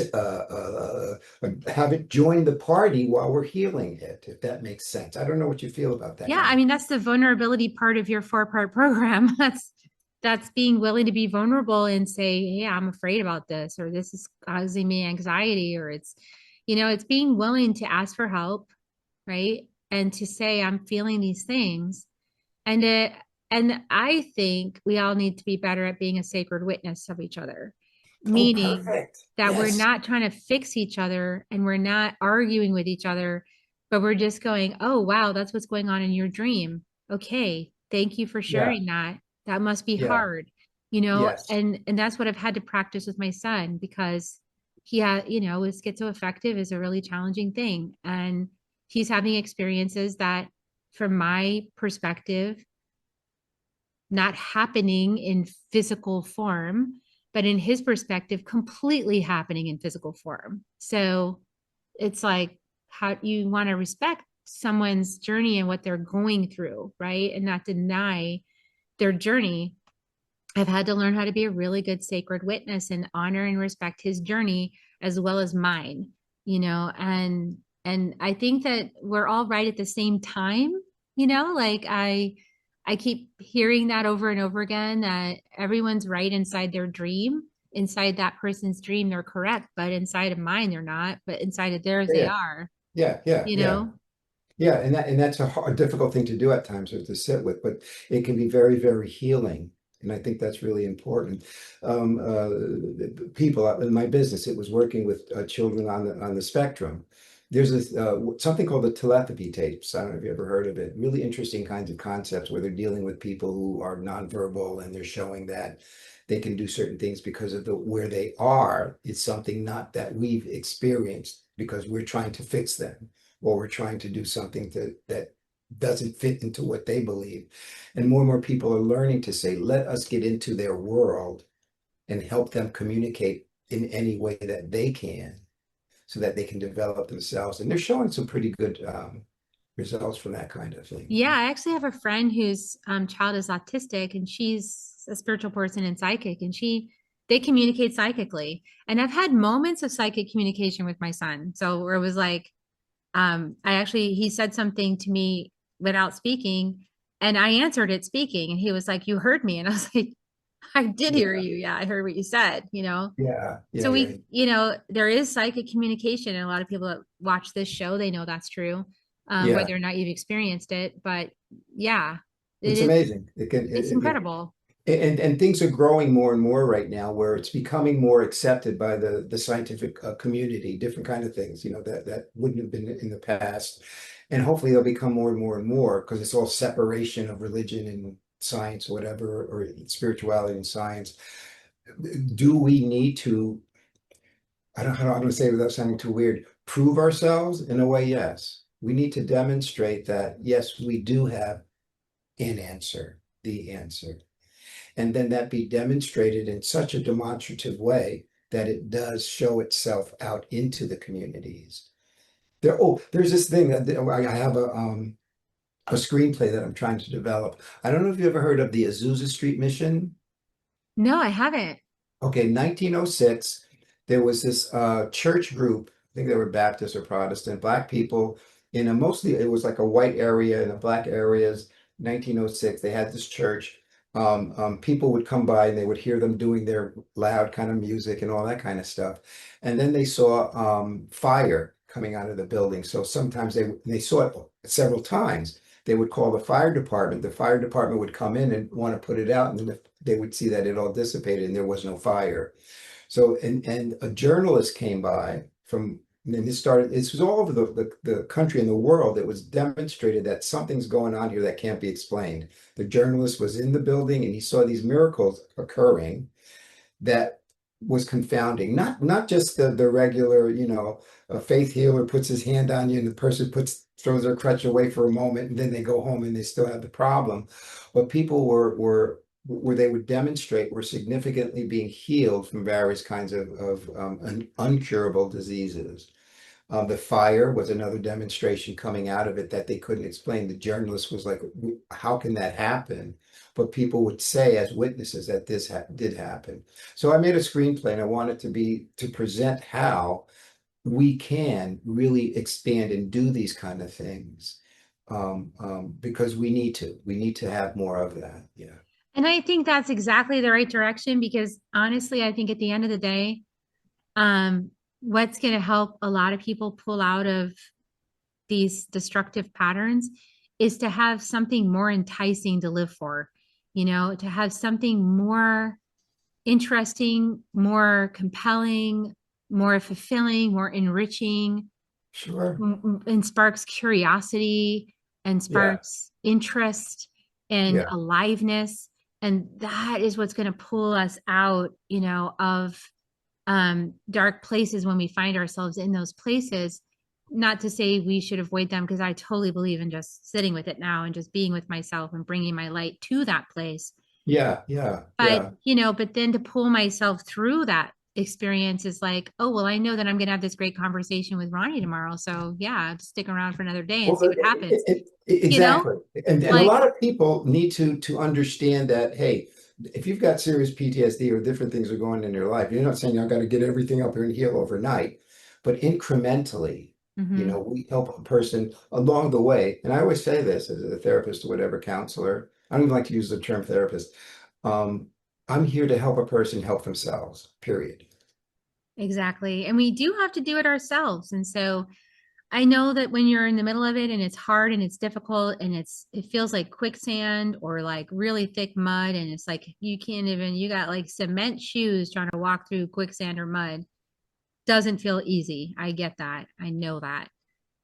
have it join the party while we're healing it, if that makes sense. I don't know what you feel about that, Yeah. I Kerri. mean, that's the vulnerability part of your 4-part program. That's being willing to be vulnerable and say, hey, I'm afraid about this, or this is causing me anxiety, or it's being willing to ask for help, right? And to say, I'm feeling these things. And I think we all need to be better at being a sacred witness of each other, Oh, meaning perfect. that we're Yes. not trying to fix each other and we're not arguing with each other, but we're just going, oh, wow, that's what's going on in your dream. Okay, Thank you for Yeah, sharing that. That must be yeah, hard, yes. and that's what I've had to practice with my son because is schizoaffective is a really challenging thing. And he's having experiences that, from my perspective, not happening in physical form, but in his perspective, completely happening in physical form. So it's like, how you want to respect someone's journey and what they're going through, right? And not deny their journey. I've had to learn how to be a really good sacred witness and honor and respect his journey as well as mine, and I think that we're all right at the same time, like I keep hearing that over and over again, that everyone's right inside their dream. Inside that person's dream, they're correct, but inside of mine, they're not. But inside of theirs, they Yeah, are, yeah, yeah, you yeah. know? Yeah, and that's a difficult thing to do at times, or to sit with, but it can be very, very healing, and I think that's really important. People in my business, it was working with children on the spectrum. There's this something called the telepathy tapes. I don't know if you ever heard of it. Really interesting kinds of concepts where they're dealing with people who are nonverbal, and they're showing that they can do certain things because of the where they are. It's something not that we've experienced because we're trying to fix them, or we're trying to do something that doesn't fit into what they believe. And more people are learning to say, let us get into their world and help them communicate in any way that they can so that they can develop themselves. And they're showing some pretty good results from that kind of thing. Yeah, I actually have a friend whose child is autistic, and she's a spiritual person and psychic, and they communicate psychically. And I've had moments of psychic communication with my son. So where it was like, he said something to me without speaking, and I answered it speaking, and he was like, "You heard me," and I was like, "I did hear Yeah, you. Yeah, I heard what you said." yeah, yeah, So yeah, there is psychic communication, and a lot of people that watch this show, they know that's true, yeah. whether or not you've experienced it. But yeah, it It's is, amazing. It can, it's yeah. incredible. And things are growing more and more right now, where it's becoming more accepted by the scientific community, different kind of things, that wouldn't have been in the past. And hopefully they'll become more and more and more, because it's all separation of religion and science, or whatever, or spirituality and science. Do we need to, I don't want to say it without sounding too weird, prove ourselves? In a way, yes. We need to demonstrate that, yes, we do have an answer, the answer, and then that be demonstrated in such a demonstrative way that it does show itself out into the communities. There's this thing that I have a screenplay that I'm trying to develop. I don't know if you ever heard of the Azusa Street Mission. No, I haven't. Okay, 1906, there was this church group. I think they were Baptist or Protestant, black people in a mostly, it was like a white area and the black areas. 1906, they had this church. People would come by and they would hear them doing their loud kind of music and all that kind of stuff. And then they saw fire coming out of the building. So sometimes they saw it several times. They would call the fire department. The fire department would come in and want to put it out, and then they would see that it all dissipated and there was no fire. So, and a journalist came by from, and this was all over the country and the world. It was demonstrated that something's going on here that can't be explained. The journalist was in the building and he saw these miracles occurring that was confounding. Not just the regular, a faith healer puts his hand on you and the person throws their crutch away for a moment and then they go home and they still have the problem. What people were where they would demonstrate were significantly being healed from various kinds of uncurable diseases. The fire was another demonstration coming out of it that they couldn't explain. The journalist was like, how can that happen? But people would say as witnesses that this did happen. So I made a screenplay, and I wanted to present how we can really expand and do these kind of things, because we need to have more of that. Yeah, And I think that's exactly the right direction because honestly, I think at the end of the day, um, what's going to help a lot of people pull out of these destructive patterns is to have something more enticing to live for, to have something more interesting, more compelling, more fulfilling, more enriching, sure. and sparks curiosity and Yeah, sparks interest and Yeah. aliveness. And that is what's going to pull us out, of dark places when we find ourselves in those places. Not to say we should avoid them, because I totally believe in just sitting with it now and just being with myself and bringing my light to that place. Yeah. Yeah. But, Yeah. but then to pull myself through that experience is like, oh, well, I know that I'm going to have this great conversation with Ronnie tomorrow. So yeah, stick around for another day and Well, see what happens. You know, exactly. And a like, lot of people need to understand that, hey, if you've got serious PTSD or different things are going in your life, you're not saying I've got to get everything up here and heal overnight, but incrementally, mhm, we help a person along the way. And I always say this as a therapist or whatever, counselor. I don't even like to use the term therapist. Um, I'm here to help a person help themselves, period. exactly. And we do have to do it ourselves. And so I know that when you're in the middle of it and it's hard and it's difficult and it feels like quicksand or like really thick mud, and it's like you got like cement shoes trying to walk through quicksand or mud. Doesn't feel easy. I get that. I know that.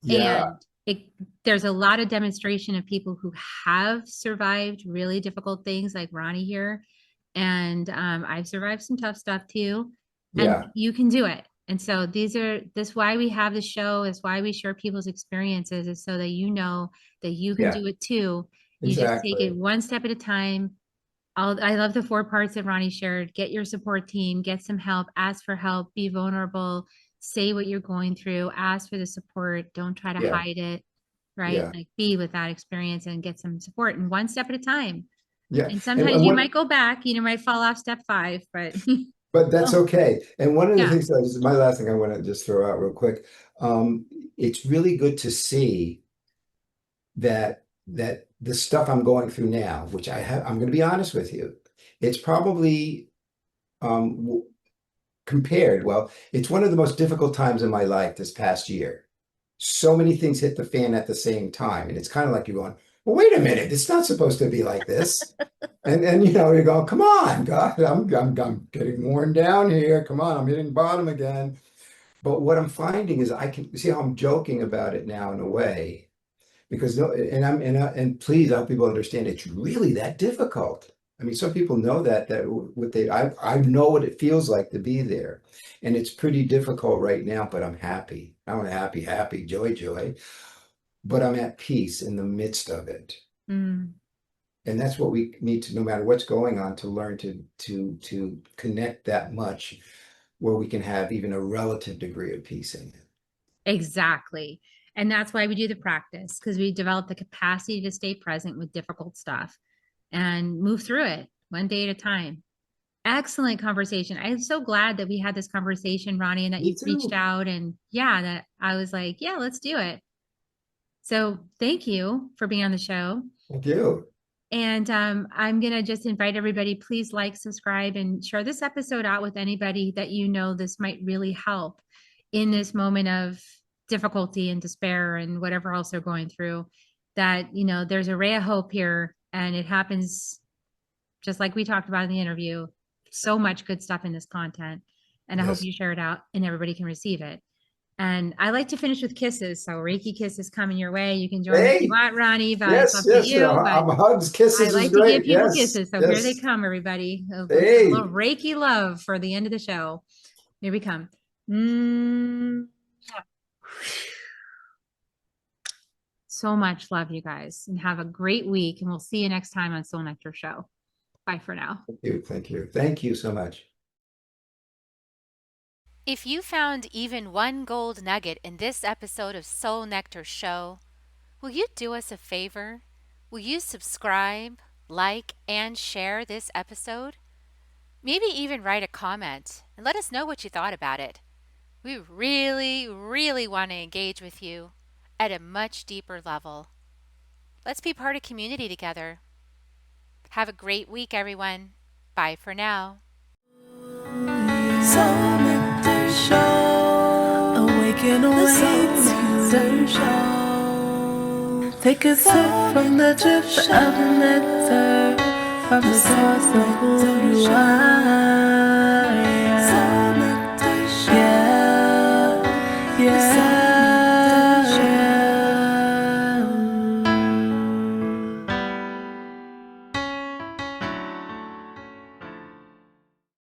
Yeah, And there's a lot of demonstration of people who have survived really difficult things, like Ronnie here. And I've survived some tough stuff too. And yeah, you can do it. And so this why we have the show, is why we share people's experiences, is so that you know that you can yeah, do it too. You just take it exactly. one step at a time. I love the 4 parts that Ronnie shared. Get your support team, get some help, ask for help, be vulnerable, say what you're going through, ask for the support. Don't try to Yeah, hide it, right? yeah, Like, be with that experience and get some support, and one step at a time. yeah. And And sometimes you what might go back, might fall off step 5, but But that's oh, okay. And one of the yeah, things that is my last thing I want to just throw out real quick. It's really good to see that the stuff I'm going through now, which I'm going to be honest with you, it's probably um, compared. Well, it's one of the most difficult times in my life this past year. So many things hit the fan at the same time, and it's kind of like you're going, "Well, wait a minute, it's not supposed to be like this." And you go, come on, God, I'm getting worn down here. Come on, I'm hitting bottom again. But what I'm finding is I can see how I'm joking about it now in a way, because no, and please, I hope people understand it's really that difficult. I mean, some people know that what I know what it feels like to be there, and it's pretty difficult right now. But I'm happy. I'm happy, happy, joy, joy. But I'm at peace in the midst of it. mm, And that's what we need to, no matter what's going on, to learn to connect that much where we can have even a relative degree of peace in it. exactly. And that's why we do the practice, because we develop the capacity to stay present with difficult stuff and move through it one day at a time. Excellent conversation. I'm so glad that we had this conversation, Ronnie, and that Me you reached too. out, and yeah, that I was like, yeah, let's do it. So thank you for being on the show. Thank you. And I'm going to just invite everybody, please like, subscribe, and share this episode out with anybody that this might really help in this moment of difficulty and despair and whatever else they're going through. That, there's a ray of hope here, and it happens just like we talked about in the interview. So much good stuff in this content. And I hope Yes. you share it out and everybody can receive it. And I like to finish with kisses. So Reiki kisses coming your way. You can join me if you Hey, want, Ronnie, but it's yes, up to yes. you. But Hugs, I kisses is like to give great. people Yes, kisses. So here they yes. come, everybody. A little Hey. Reiki love for the end of the show. Here we come. Mm. So much love, you guys, and have a great week. And we'll see you next time on Soul Nectar Show. Bye for now. Thank you. Thank you. Thank you so much. If you found even one gold nugget in this episode of Soul Nectar Show, will you do us a favor? Will you subscribe, like, and share this episode? Maybe even write a comment and let us know what you thought about it. We really, really want to engage with you at a much deeper level. Let's be part of community together. Have a great week, everyone. Bye for now. Soul Nectar Show. Awaken, awake to show. Take a sip from the drip of nectar, from the source of who you are. Soul Nectar Show. Yeah, yeah.